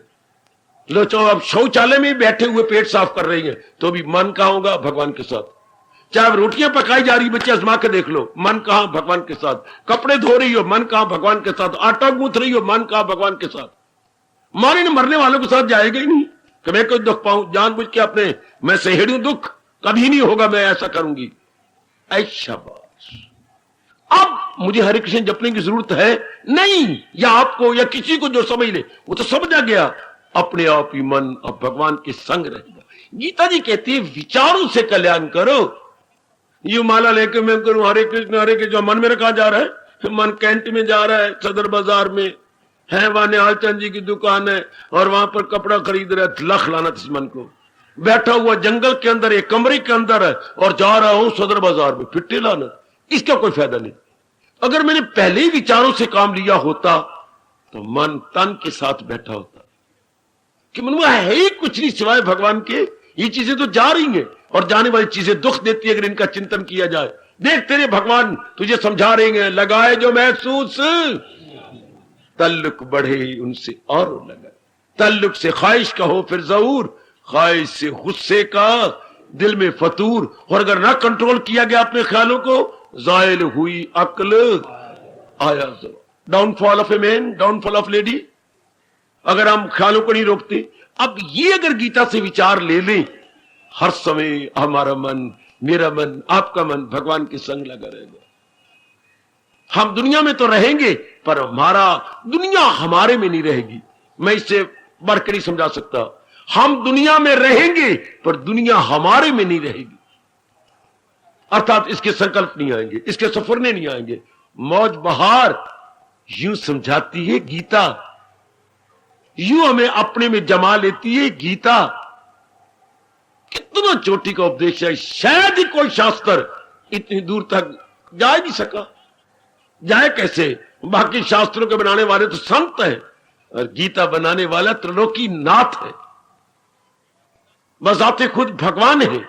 Speaker 1: लो चाहो अब शौचालय में बैठे हुए पेट साफ कर रही है तो भी मन कहां होगा? भगवान के साथ। चाहे रोटियां पकाई जा रही, बच्चे आजमा के देख लो, मन कहां? भगवान के साथ। कपड़े धो रही हो, मन कहां? भगवान के साथ। आटा गूंथ रही हो, मन कहां? भगवान के साथ। मारी ने मरने वालों के साथ जाएगा ही नहीं कि मैं कोई दुख पाऊं, जानबूझ के अपने मैं सहेड़ू दुख, कभी नहीं होगा, मैं ऐसा करूंगी। ऐसा बात। अब मुझे हरे कृष्ण जपने की जरूरत है नहीं, या आपको या किसी को जो समझ ले, वो तो समझ आ गया। अपने आप ही मन अब भगवान के संग रहेगा। गीता जी कहती है विचारों से कल्याण करो। ये माला लेके मैं करूं हरे कृष्ण, जो मन मेरा कहां जा रहा है? मन कैंट में जा रहा है, सदर बाजार में है, वहां निहालचंद जी की दुकान है और वहां पर कपड़ा खरीद रहा है। लख लानत इस मन को। बैठा हुआ जंगल के अंदर, एक कमरे के अंदर है और जा रहा हूं सदर बाजार में, फिट्टे लानत। इसका कोई फायदा नहीं। अगर मैंने पहले ही विचारों से काम लिया होता तो मन तन के साथ बैठा होता कि मन है ही कुछ नहीं सिवाय भगवान के। ये चीजें तो जा रही हैं और जाने वाली चीजें दुख देती है अगर इनका चिंतन किया जाए। देख तेरे भगवान तुझे समझा रहे हैं, लगाए जो महसूस तल्लुक बढ़े उनसे और लगा। तल्लुक से ख्वाहिश का हो फिर जहूर, ख्वाहिश से गुस्से का दिल में फतूर। और अगर ना कंट्रोल किया गया अपने ख्यालों को, जायल हुई अक्ल आया जरूर। Downfall of a man, downfall of lady. अगर हम ख्यालों को नहीं रोकते। अब ये अगर गीता से विचार ले लें, हर समय हमारा मन, मेरा मन, आपका मन भगवान के संग लगा रहेगा। हम दुनिया में तो रहेंगे पर दुनिया हमारे में नहीं रहेगी। मैं इससे बढ़कर नहीं समझा सकता। हम दुनिया में रहेंगे पर दुनिया हमारे में नहीं रहेगी। अर्थात इसके संकल्प नहीं आएंगे, इसके सफरने नहीं आएंगे। मौज बहार यूं समझाती है गीता, यूं हमें अपने में जमा लेती है गीता। कितना चोटी का उपदेश है। शायद ही कोई शास्त्र इतनी दूर तक जा नहीं सका। जाए कैसे? बाकी शास्त्रों के बनाने वाले तो संत हैं और गीता बनाने वाला त्रिलोकी नाथ है, बजाते खुद भगवान है।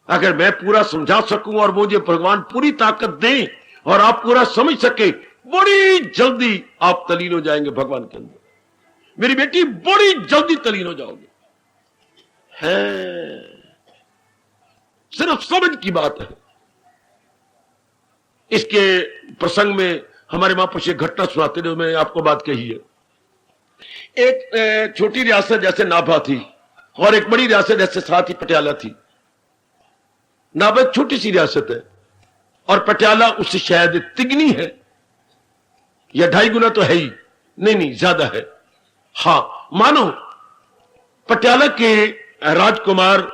Speaker 1: अगर मैं पूरा समझा सकूं और मुझे भगवान पूरी ताकत दें और आप पूरा समझ सके, बड़ी जल्दी आप तलीन हो जाएंगे भगवान के अंदर। मेरी बेटी बड़ी जल्दी तलीन हो जाओगे। है सिर्फ समझ की बात है। इसके प्रसंग में हमारे महापुरुष एक घटना सुनाते हैं, मैं आपको बात कही है। एक छोटी रियासत जैसे नाभा थी और एक बड़ी रियासत जैसे साथ ही पटियाला थी। नाभा एक छोटी सी रियासत है और पटियाला उससे शायद तिगनी है या 2.5 गुना तो है ही नहीं ज्यादा है। हां, मानो पटियाला के राजकुमार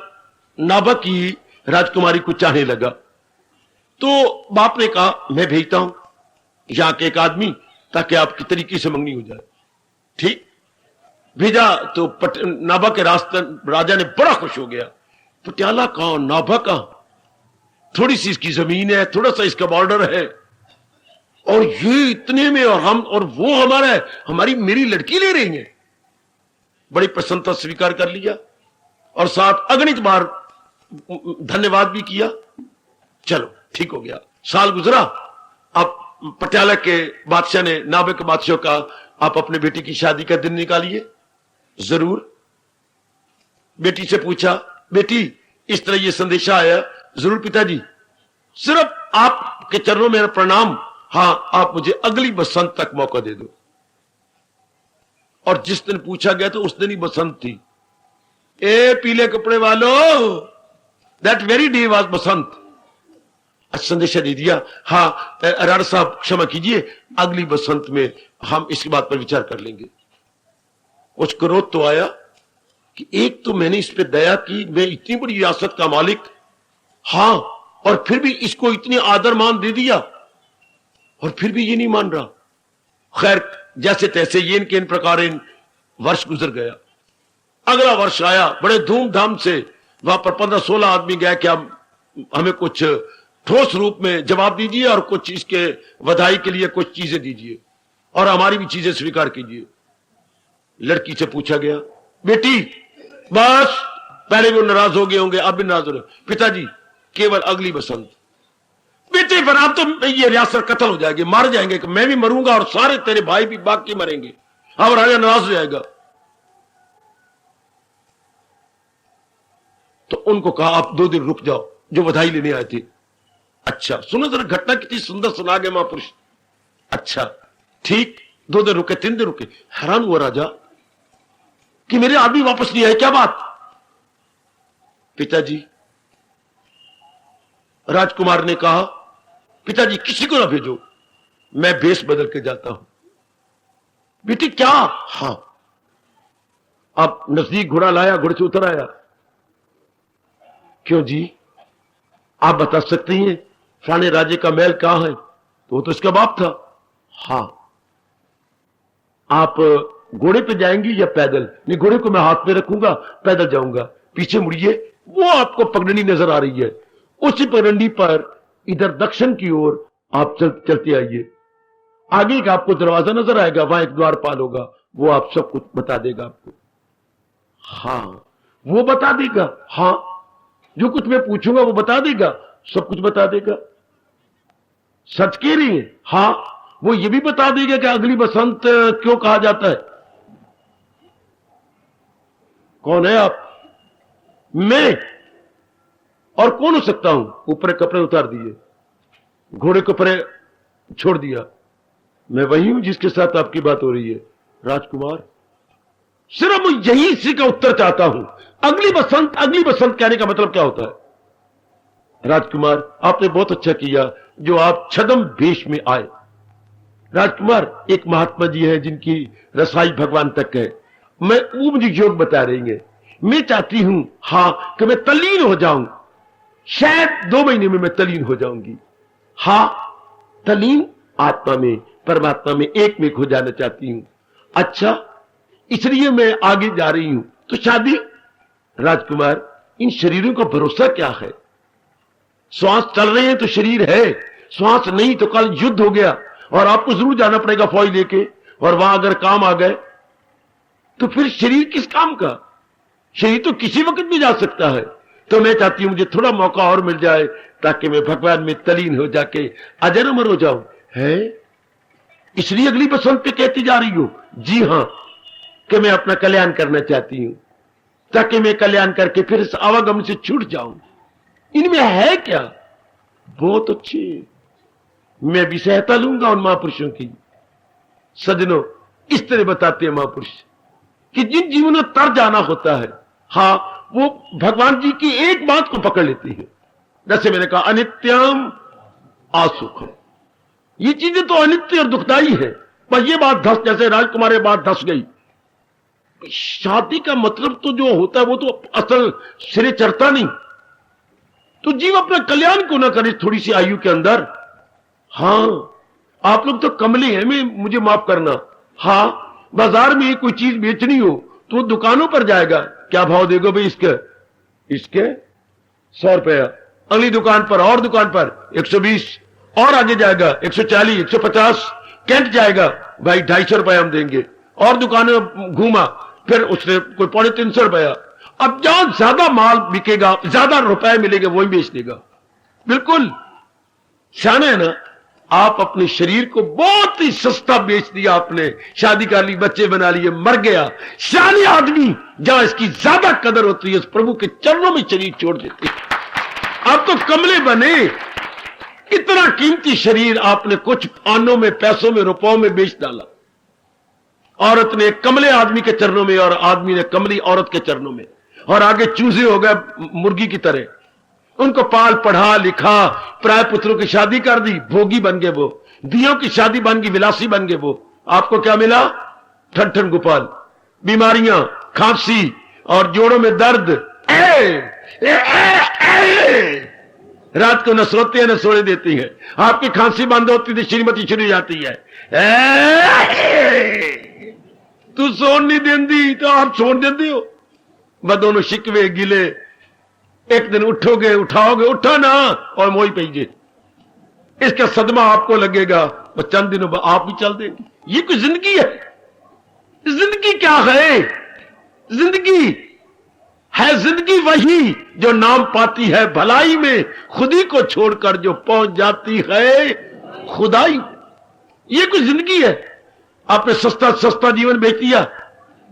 Speaker 1: नाभा की राजकुमारी को चाहने लगा तो बाप ने कहा मैं भेजता हूं यहां के एक आदमी ताकि आपकी तरीके से मंगनी हो जाए। ठीक भेजा तो नाभा के राजा ने बड़ा खुश हो गया। पटियाला कहां, नाभा कहां, थोड़ी सी इसकी जमीन है, थोड़ा सा इसका बॉर्डर है और ये इतने में और हम और वो हमारा है, मेरी लड़की ले रही है। बड़ी प्रसन्नता स्वीकार कर लिया और साथ अगणित बार धन्यवाद भी किया। चलो ठीक हो गया। साल गुजरा। अब पटियाला के बादशाह ने नाभा के बादशाह का आप अपने बेटी की शादी का दिन निकालिए। जरूर। बेटी से पूछा, बेटी इस तरह ये संदेशा आया। जरूर पिताजी, सिर्फ आपके चरणों में प्रणाम। हां, आप मुझे अगली बसंत तक मौका दे दो। और जिस दिन पूछा गया तो उस दिन ही बसंत थी। ए पीले कपड़े वालों, दैट वेरी डे वाज बसंत। संदेशा दे दिया। हाँ राणा साहब क्षमा कीजिए, अगली बसंत में हम इसकी बात पर विचार कर लेंगे। कुछ क्रोध तो आया कि एक तो मैंने इस पे दया की, मैं इतनी बड़ी रियासत का मालिक, हाँ, और फिर भी इसको इतनी आदर मान दे दिया और फिर भी ये नहीं मान रहा। खैर जैसे तैसे ये इनके इन प्रकार इन वर्ष गुजर गया। अगला वर्ष आया, बड़े धूमधाम से वहां पर 15-16 आदमी गए कि हमें कुछ ठोस रूप में जवाब दीजिए और कुछ इसके बधाई के लिए कुछ चीजें दीजिए और हमारी भी चीजें स्वीकार कीजिए। लड़की से पूछा गया, बेटी बस, पहले वो नाराज हो गए होंगे, अब भी नाराज हो रहे, पिताजी केवल अगली बसंत। बेटे पर आप तो ये रियासत कत्ल हो जाएगी, मार जाएंगे, मैं भी मरूंगा और सारे तेरे भाई भी बाकी मरेंगे, अब राजा नाराज हो जाएगा। तो उनको कहा आप 2 दिन रुक जाओ, जो बधाई लेने आए थे। अच्छा सुनो जरा, घटना कितनी सुंदर सुना गए महापुरुष। अच्छा ठीक, 2 दिन रुके, 3 दिन रुके। हैरान हुआ राजा कि मेरे आदमी वापस नहीं आए, क्या बात? पिताजी, राजकुमार ने कहा, पिताजी किसी को ना भेजो, मैं भेष बदल के जाता हूं। बेटी क्या? हां। अब नजदीक घोड़ा लाया, घोड़े से उतर आया। क्यों जी, आप बता सकती हैं फलाने राजे का महल कहां है? तो वो तो इसका बाप था। हां। आप घोड़े पे जाएंगी या पैदल? नहीं, घोड़े को मैं हाथ में रखूंगा, पैदल जाऊंगा। पीछे मुड़िए, वो आपको पगडंडी नजर आ रही है, उसी पगडंडी पर इधर दक्षिण की ओर आप चलते आइए। आगे का आपको दरवाजा नजर आएगा, वहां एक द्वारपाल होगा, वो आप सब कुछ बता देगा आपको। हाँ, वो बता देगा। हाँ, जो कुछ मैं पूछूंगा वो बता देगा, सब कुछ बता देगा। सच कह रही है? हाँ, वो ये भी बता देगा कि अगली बसंत क्यों कहा जाता है। कौन है आप? मैं। और कौन हो सकता हूं? ऊपर कपड़े उतार दिए, घोड़े के ऊपर छोड़ दिया। मैं वही हूं जिसके साथ आपकी बात हो रही है। राजकुमार, सिर्फ मैं यही इसी का उत्तर चाहता हूं। अगली बसंत कहने का मतलब क्या होता है? राजकुमार, आपने बहुत अच्छा किया जो आप छद्म वेश में आए। राजकुमार, एक महात्मा जी है जिनकी रसाई भगवान तक है, मैं वो मुझे योग बता रही है। मैं चाहती हूं हां कि मैं तल्लीन हो जाऊं, शायद 2 महीने में मैं तल्लीन हो जाऊंगी। हां, तल्लीन आत्मा में, परमात्मा में एक में खो जाना चाहती हूं। अच्छा, इसलिए मैं आगे जा रही हूं। तो शादी? राजकुमार, इन शरीरों का भरोसा क्या है? श्वास चल रहे हैं तो शरीर है, श्वास नहीं तो कल युद्ध हो गया और आपको जरूर जाना पड़ेगा फौज लेके, और वहां अगर काम आ गए तो फिर शरीर किस काम का? शरीर तो किसी वक्त भी जा सकता है। तो मैं चाहती हूं मुझे थोड़ा मौका और मिल जाए ताकि मैं भगवान में तलीन हो जाके अजर अमर हो जाऊं। है, इसलिए अगली बसंत पे कहती जा रही हो? जी हां, कि मैं अपना कल्याण करना चाहती हूं ताकि मैं कल्याण करके फिर इस आवागमन से छूट जाऊं। इनमें है क्या? बहुत अच्छे, मैं भी सहायता लूंगा उन महापुरुषों की। सज्जनों, इस तरह बताते हैं महापुरुष कि जिन जीवों ने तर जाना होता है, हां, वो भगवान जी की एक बात को पकड़ लेती है। जैसे मैंने कहा, अनित्यम असुखम, ये चीजें तो अनित्य और दुखदाई है, पर ये बात धस, जैसे राजकुमार ये बात धस गई। शादी का मतलब तो जो होता है वो तो असल सिरे चढ़ता नहीं। तो जीव अपना कल्याण क्यों ना करे थोड़ी सी आयु के अंदर? हां, आप लोग तो कमले हैं, मुझे माफ करना। हां, बाजार में कोई चीज बेचनी हो तो दुकानों पर जाएगा, क्या भाव देगा भाई इसके? 100 रुपया। अगली दुकान पर और दुकान पर 120, और आगे जाएगा 140, 150, कैंट जाएगा, भाई 250 रुपया हम देंगे। और दुकानों घूमा, फिर उसने कोई 350 रुपया। अब जहां ज्यादा माल बिकेगा, ज्यादा रुपए मिलेंगे, वही बेच देगा। बिल्कुल शान है ना। आप अपने शरीर को बहुत ही सस्ता बेच दिया आपने, शादी कर ली, बच्चे बना लिए, मर गया। शानी आदमी जहां इसकी ज्यादा कदर होती है, उस प्रभु के चरणों में शरीर छोड़ देते। आप तो कमले बने, इतना कीमती शरीर आपने कुछ आनों में, पैसों में, रुपयों में बेच डाला। औरत ने कमले आदमी के चरणों में और आदमी ने कमली औरत के चरणों में, और आगे चूजे हो गए मुर्गी की तरह। उनको पाल पढ़ा लिखा, प्राय पुत्रों की शादी कर दी, भोगी बन गए वो, दियों की शादी बन गई, विलासी बन गए वो। आपको क्या मिला? ठन ठन गोपाल, बीमारियां, खांसी और जोड़ों में दर्द। रात को न सोते हैं न सोने देती है। आपकी खांसी बंद होती थी, श्रीमती शुरू हो जाती है, तू सोन नहीं देंदी तो आप सोन देंदी हो। वह दोनों शिकवे गिले, एक दिन उठोगे, उठाओगे, उठो ना और मोई पीजिए, इसका सदमा आपको लगेगा, और चंद दिनों बाद आप भी चल देंगे। ये कोई जिंदगी है? जिंदगी क्या है? जिंदगी है, जिंदगी वही जो नाम पाती है भलाई में, खुदी को छोड़कर जो पहुंच जाती है खुदाई। ये कोई जिंदगी है? आपने सस्ता सस्ता जीवन बेच दिया,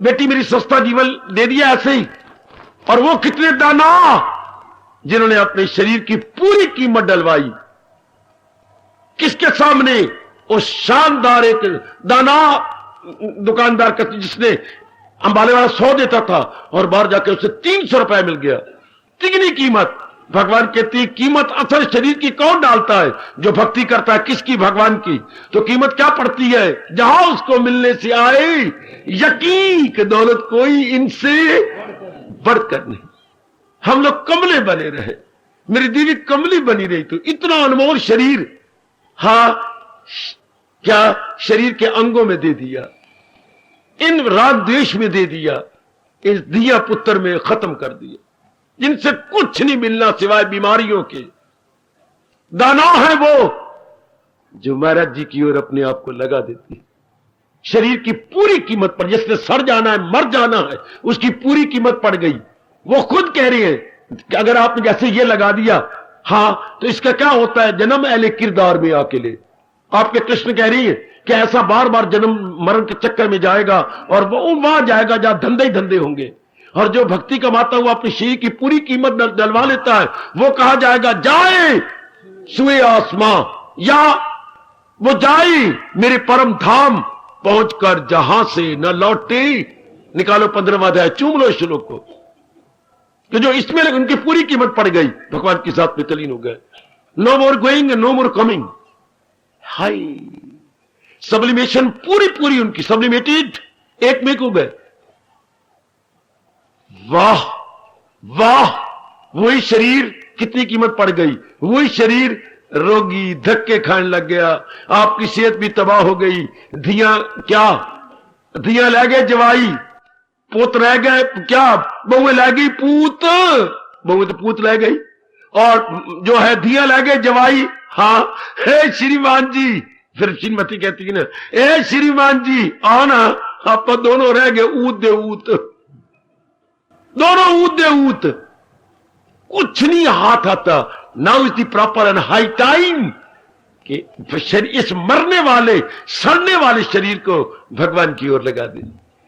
Speaker 1: बेटी मेरी सस्ता जीवन दे दिया ऐसे ही। और वो कितने दाना जिन्होंने अपने शरीर की पूरी कीमत डलवाई, किसके सामने? उस शानदार एक दाना दुकानदार का, जिसने अंबाले वाला 100 देता था और बाहर जाकर उसे 300 रुपए मिल गया, तिगनी कीमत। भगवान कहती है कीमत असल शरीर की कौन डालता है? जो भक्ति करता है। किसकी? भगवान की। तो कीमत क्या पड़ती है? जहां उसको मिलने से आए यकीन कि दौलत कोई इनसे बढ़कर नहीं। हम लोग कमले बने रहे, मेरी दीदी कमली बनी रही, तो इतना अनमोल शरीर, हाँ क्या शरीर के अंगों में दे दिया, इन राग द्वेष में दे दिया, इस दिया पुत्र में खत्म कर दिया, जिनसे कुछ नहीं मिलना सिवाय बीमारियों के। दाना है वो जो महाराज जी की ओर अपने आप को लगा देती है। शरीर की पूरी कीमत पर, जिसने सड़ जाना है, मर जाना है, उसकी पूरी कीमत पड़ गई। वो खुद कह रही है कि अगर आपने जैसे ये लगा दिया, हाँ, तो इसका क्या होता है? जन्म अहले किरदार में आके ले। आपके कृष्ण कह रही है कि ऐसा बार बार जन्म मरण के चक्कर में जाएगा और वो वहां जाएगा जहां धंधे ही धंधे होंगे। और जो भक्ति कमाता हुआ अपने शरीर की पूरी कीमत डलवा लेता है, वो कहा जाएगा जाए सुए आसमां, या वो जाए मेरे परम धाम, पहुंचकर जहां से न लौटे। निकालो 15वां अध्याय, चूम लो इस श्लोक को, कि जो इसमें उनकी पूरी कीमत पड़ गई, भगवान के साथ में तलीन हो गए। No more going no more coming. High sublimation पूरी पूरी उनकी सब्लिमेटेड, एक में हो गए। वाह वाह, वही शरीर कितनी कीमत पड़ गई। वही शरीर रोगी, धक्के खाने लग गया, आपकी सेहत भी तबाह हो गई। धिया क्या, धिया ले गए जवाई, पोत रह गए, क्या बहुएं ले गई पूत, बहुएं तो पूत ले गई, और जो है धिया ले गए जवाई। हाँ, हे श्रीमान जी, फिर श्रीमती कहती है ना, ए श्रीमान जी आना, आप दोनों रह गए ऊत दे ऊत, दोनों ऊत दे ऊत, कुछ नहीं हाथ आता। Now is the proper and high time कि इस मरने वाले सड़ने वाले शरीर को भगवान की ओर लगा दे।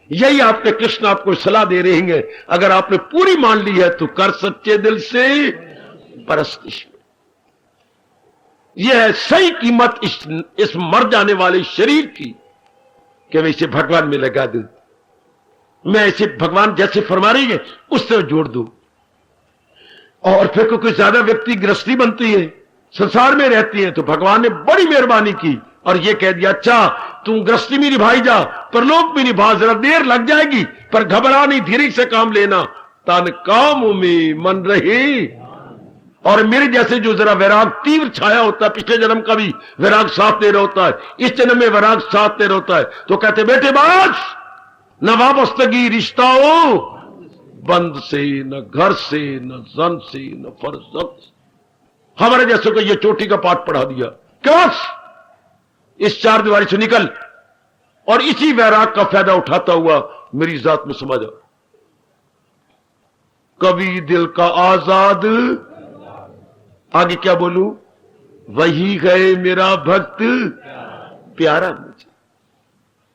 Speaker 1: यही आपके कृष्ण आपको सलाह दे रहे हैं। अगर आपने पूरी मान ली है तो कर सच्चे दिल से परस्तिश। यह है सही कीमत इस मर जाने वाले शरीर की, कि मैं इसे भगवान में लगा दूं, मैं इसे भगवान जैसे फरमा रही है उससे जोड़ दूं। और फिर कोई ज्यादा व्यक्ति गृहस्थी बनती है, संसार में रहती है, तो भगवान ने बड़ी मेहरबानी की और यह कह दिया, अच्छा तू गृहस्थी में निभाई जा, परलोक में निभा, जरा देर लग जाएगी पर घबरा नहीं, धीरे से काम लेना, तन काम में मन रहे। और मेरे जैसे जो जरा वैराग तीव्र छाया होता है, पिछले जन्म का भी वैराग साथ दे रहा होता है, इस जन्म में वैराग साथ दे रहा होता है, तो कहते बेटे बस न वाबस्तगी रिश्ता हो, बंद से न घर से न जन से न फर्जत। हमारे जैसे को ये चोटी का पाठ पढ़ा दिया कि बस इस चार दीवारी से निकल और इसी वैराग का फायदा उठाता हुआ मेरी जात में समा जा। कभी दिल का आजाद, आगे क्या बोलूं, वही गए मेरा भक्त प्यारा मुझे।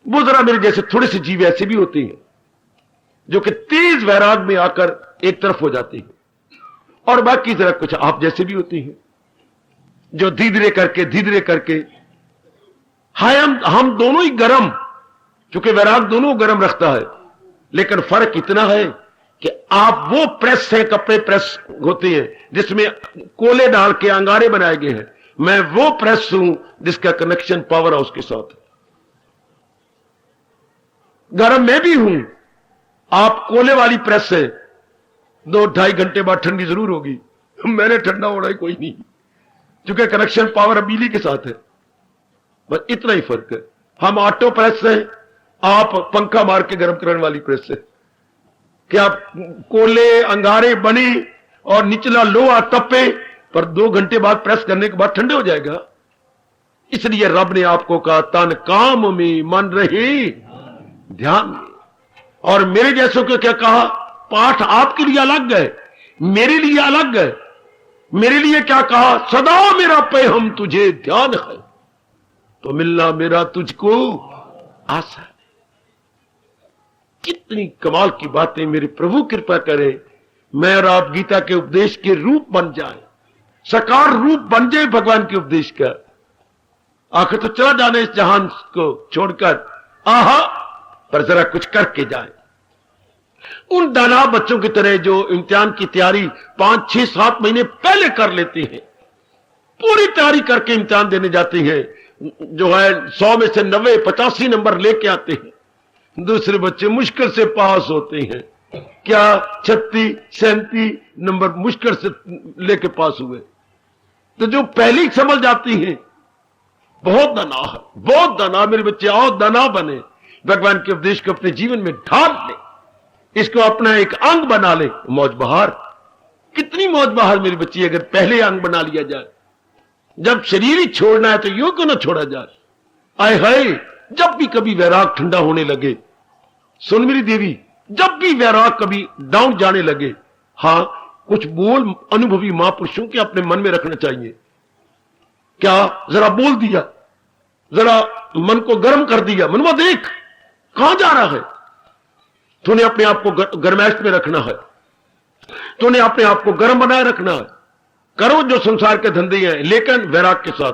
Speaker 1: वो जरा मेरे जैसे थोड़े से जीव ऐसे भी होते हैं जो कि तेज वैराग में आकर एक तरफ हो जाते हैं, और बाकी जरा कुछ आप जैसे भी होते हैं जो धीरे करके हाय हम दोनों ही गरम, क्योंकि वैराग दोनों गरम रखता है, लेकिन फर्क इतना है कि आप वो प्रेस है, कपड़े प्रेस होते हैं जिसमें कोले डाल के अंगारे बनाए गए हैं, मैं वो प्रेस हूं जिसका कनेक्शन पावर हाउस के साथ है। गर्म मैं भी हूं, आप कोले वाली प्रेस है, 2-2.5 घंटे बाद ठंडी जरूर होगी, मैंने ठंडा होना ही कोई नहीं, क्योंकि कनेक्शन पावर बिजली के साथ है। बस इतना ही फर्क है। हम ऑटो प्रेस है, आप पंखा मार के गर्म करने वाली प्रेस है। क्या कोले अंगारे बने और निचला लोहा तपे, पर 2 घंटे बाद प्रेस करने के बाद ठंडे हो जाएगा। इसलिए रब ने आपको कहा तन काम में मन रहे ध्यान में। और मेरे जैसों को क्या कहा, पाठ आपके लिए अलग है, मेरे लिए अलग है। मेरे लिए क्या कहा, सदा मेरा पे हम तुझे ध्यान है, तो मिलना मेरा तुझको आशा है। कितनी कमाल की बातें। मेरे प्रभु कृपा करे मैं और आप गीता के उपदेश के रूप बन जाए, साकार रूप बन जाए भगवान के उपदेश का। आखिर तो चला जाने इस जहान को छोड़कर, आहा, पर जरा कुछ करके जाए। उन दाना बच्चों की तरह जो इम्तिहान की तैयारी 5, 6, 7 महीने पहले कर लेते हैं, पूरी तैयारी करके इम्तिहान देने जाते हैं, जो है 100 में से 90, 85 नंबर लेके आते हैं। दूसरे बच्चे मुश्किल से पास होते हैं, क्या 36, 37 नंबर मुश्किल से लेके पास हुए। तो जो पहले ही समझ जाती हैं, बहुत दाना है, बहुत दाना। मेरे बच्चे आओ दाना बने, भगवान के उपदेश को अपने जीवन में ढाल ले, इसको अपना एक अंग बना ले। मौज बहार, कितनी मौज बहार मेरे बच्चे, अगर पहले अंग बना लिया जाए। जब शरीर ही छोड़ना है तो यूं क्यों ना छोड़ा जाए। आए हाय, जब भी कभी वैराग ठंडा होने लगे, सुन मेरी देवी, जब भी वैराग कभी डाउन जाने लगे, हां, कुछ बोल अनुभवी महापुरुषों के अपने मन में रखना चाहिए। क्या जरा बोल दिया, जरा मन को गर्म कर दिया, मनवा देख कहां जा रहा है। तूने अपने आप को गर्मैश में रखना है, तूने अपने आप को गर्म बनाए रखना है। करो जो संसार के धंधे हैं, लेकिन वैराग के साथ,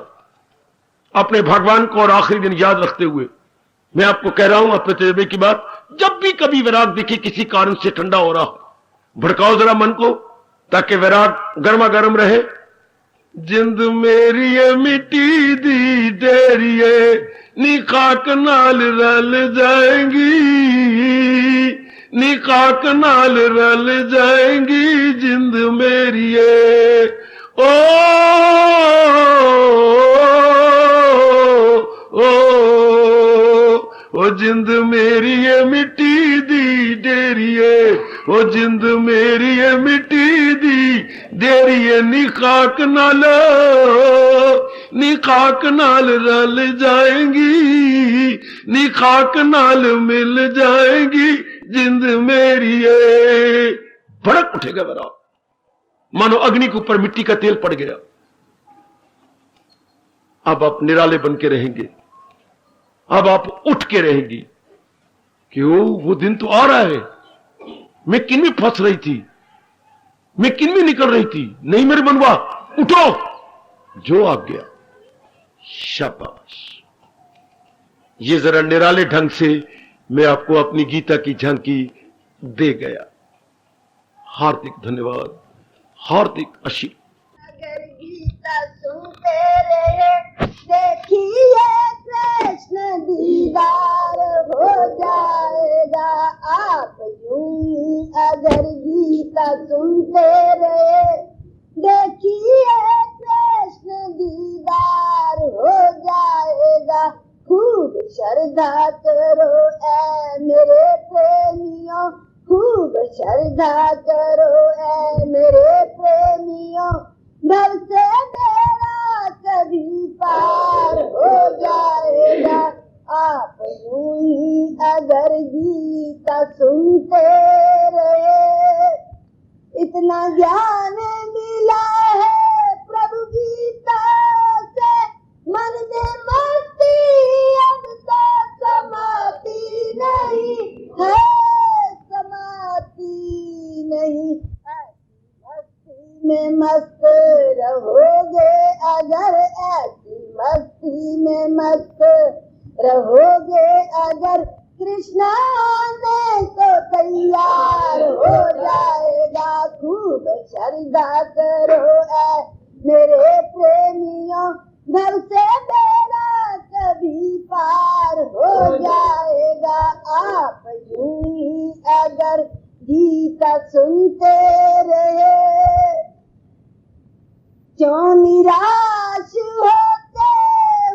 Speaker 1: अपने भगवान को और आखिरी दिन याद रखते हुए। मैं आपको कह रहा हूं अपने तजुर्बे की बात, जब भी कभी वैराग दिखे किसी कारण से ठंडा हो रहा हो, भड़काओ जरा मन को, ताकि वैराग गर्मा गर्म रहे। जिंद मेरी ये मिट्टी दी तेरिए, नी खाक नाल रल जाएंगी, नी खाक नाल रल जाएंगी जिंद मेरी ये। ओ, ओ जिंद मेरी ये मिट्टी दी डेरिए, ओ जिंद मेरी ये मिट्टी दी डेरिए, नी खाक नाल, नी खाक नाल रल जाएंगी, नी खाक नाल मिल जाएंगी जिंद मेरी ये। भड़क उठेगा वैराग, मानो अग्नि के ऊपर मिट्टी का तेल पड़ गया। अब आप निराले बन के रहेंगे, अब आप उठ के रहेंगी। क्यों, वो दिन तो आ रहा है। मैं किन में फंस रही थी, मैं किन में निकल रही थी। नहीं मेरे मनवा, उठो, जो आ गया, शाबाश। ये जरा निराले ढंग से मैं आपको अपनी गीता की झांकी दे गया। हार्दिक धन्यवाद, हार्दिक आशीर्वाद।
Speaker 3: अगर गीता सुनते रहे, देखिए कृष्ण दीदार हो जाएगा। आप यूं ही अगर गीता सुनते रहे, देखिए कृष्ण दीदार हो जाएगा। खूब श्रद्धा करो ऐ मेरे प्रेमियों, खूब श्रद्धा करो ऐ मेरे प्रेमियों, भव से मेरा कभी पार हो जाएगा। आप यूं ही अगर गीता सुनते रहे, इतना ज्ञान मिला है प्रभु गीता से, मन में मस्ती अब तो समाती नहीं है, समाती नहीं। मस्ती में मस्त रहोगे अगर, ऐसी मस्ती में मस्त रहोगे अगर, कृष्णा ने तो तैयार हो जाएगा, खूब श्रद्धा करो ऐ मेरे प्रेमियों, घर से बेड़ा कभी पार हो जाएगा। आप यूं ही अगर गीता सुनते रहे, क्यों निराश होते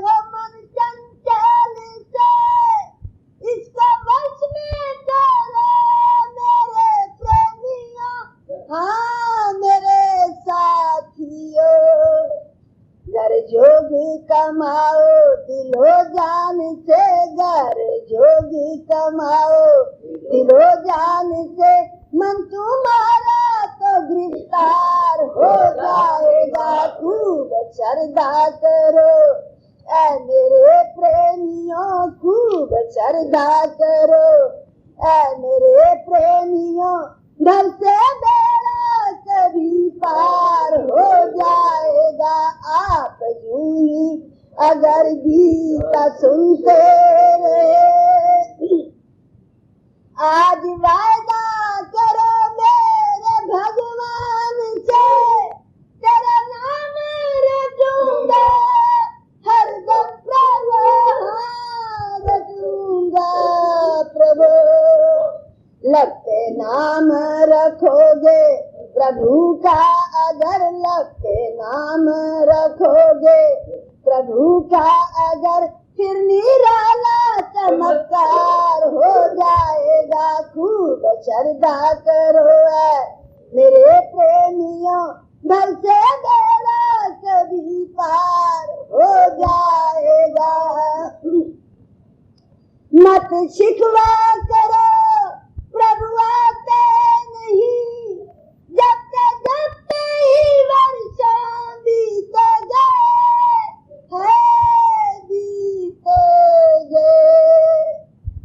Speaker 3: हो मन चंचल से, इसको वश में करो मेरे प्रेमियों, हाँ मेरे साथियों। घर जोग कमाओ दिलो जान से, घर जोग कमाओ दिलो जान से, मन तुम्हारा तो गिरफ्तार हो जाएगा। खूब श्रद्धा करो ऐ मेरे प्रेमियों, खूब श्रद्धा करो ऐ मेरे प्रेमियों, घर से बेड़ा कभी पार हो जाएगा। आप यूं ही अगर गीता सुनते रहे, आज वादा करो मेरे भगवान से, तेरा नाम रटूंगा हरदम प्रभु, रटूंगा प्रभु। लगते नाम रखोगे प्रभु का, अगर लगते नाम रखोगे प्रभु का अगर, फिर निराला चमत्कार हो जाएगा। खूब श्रद्धा करो ऐ मेरे प्रेमियों, घर से बेड़ा कभी पार हो जाएगा। मत शिकवा करो प्रभु आते नहीं, जब ही वर्षों बीत गए है बीत गए।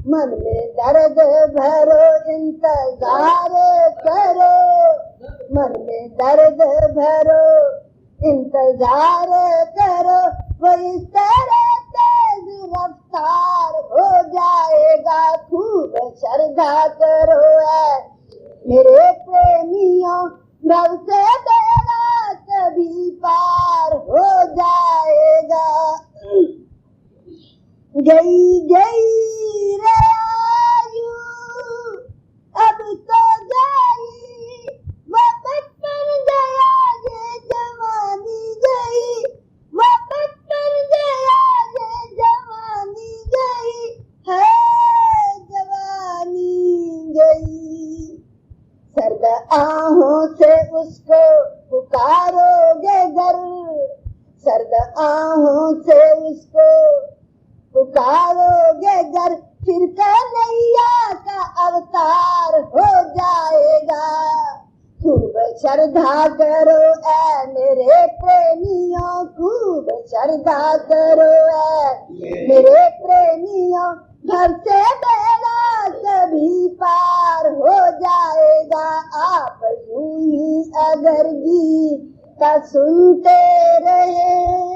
Speaker 3: मन में दर्द भरो इंतजार करो, मन में दर्द भरो इंतजार करो, वो इस तरह तेज रफ्तार हो जाएगा। खूब श्रद्धा करो ऐ मेरे प्रेमियों, घर से बेड़ा कभी पार हो जाएगा। गई गई रे आयु अब तो गई, वो बचपन गया ये जवानी गई, वो बचपन गया ये जवानी गई है, जवानी गई। सर्द आहों से उसको पुकारोगे घर, सर्द आहों से उसको पुकारोगे घर, फिर कन्हैया का अवतार हो जाएगा। खूब श्रद्धा करो ऐ मेरे प्रेमियों, खूब श्रद्धा करो ऐ मेरे प्रेमियों, घर से बेड़ा कभी पार हो जाएगा। आप यूं ही अगर गीता सुनते रहे,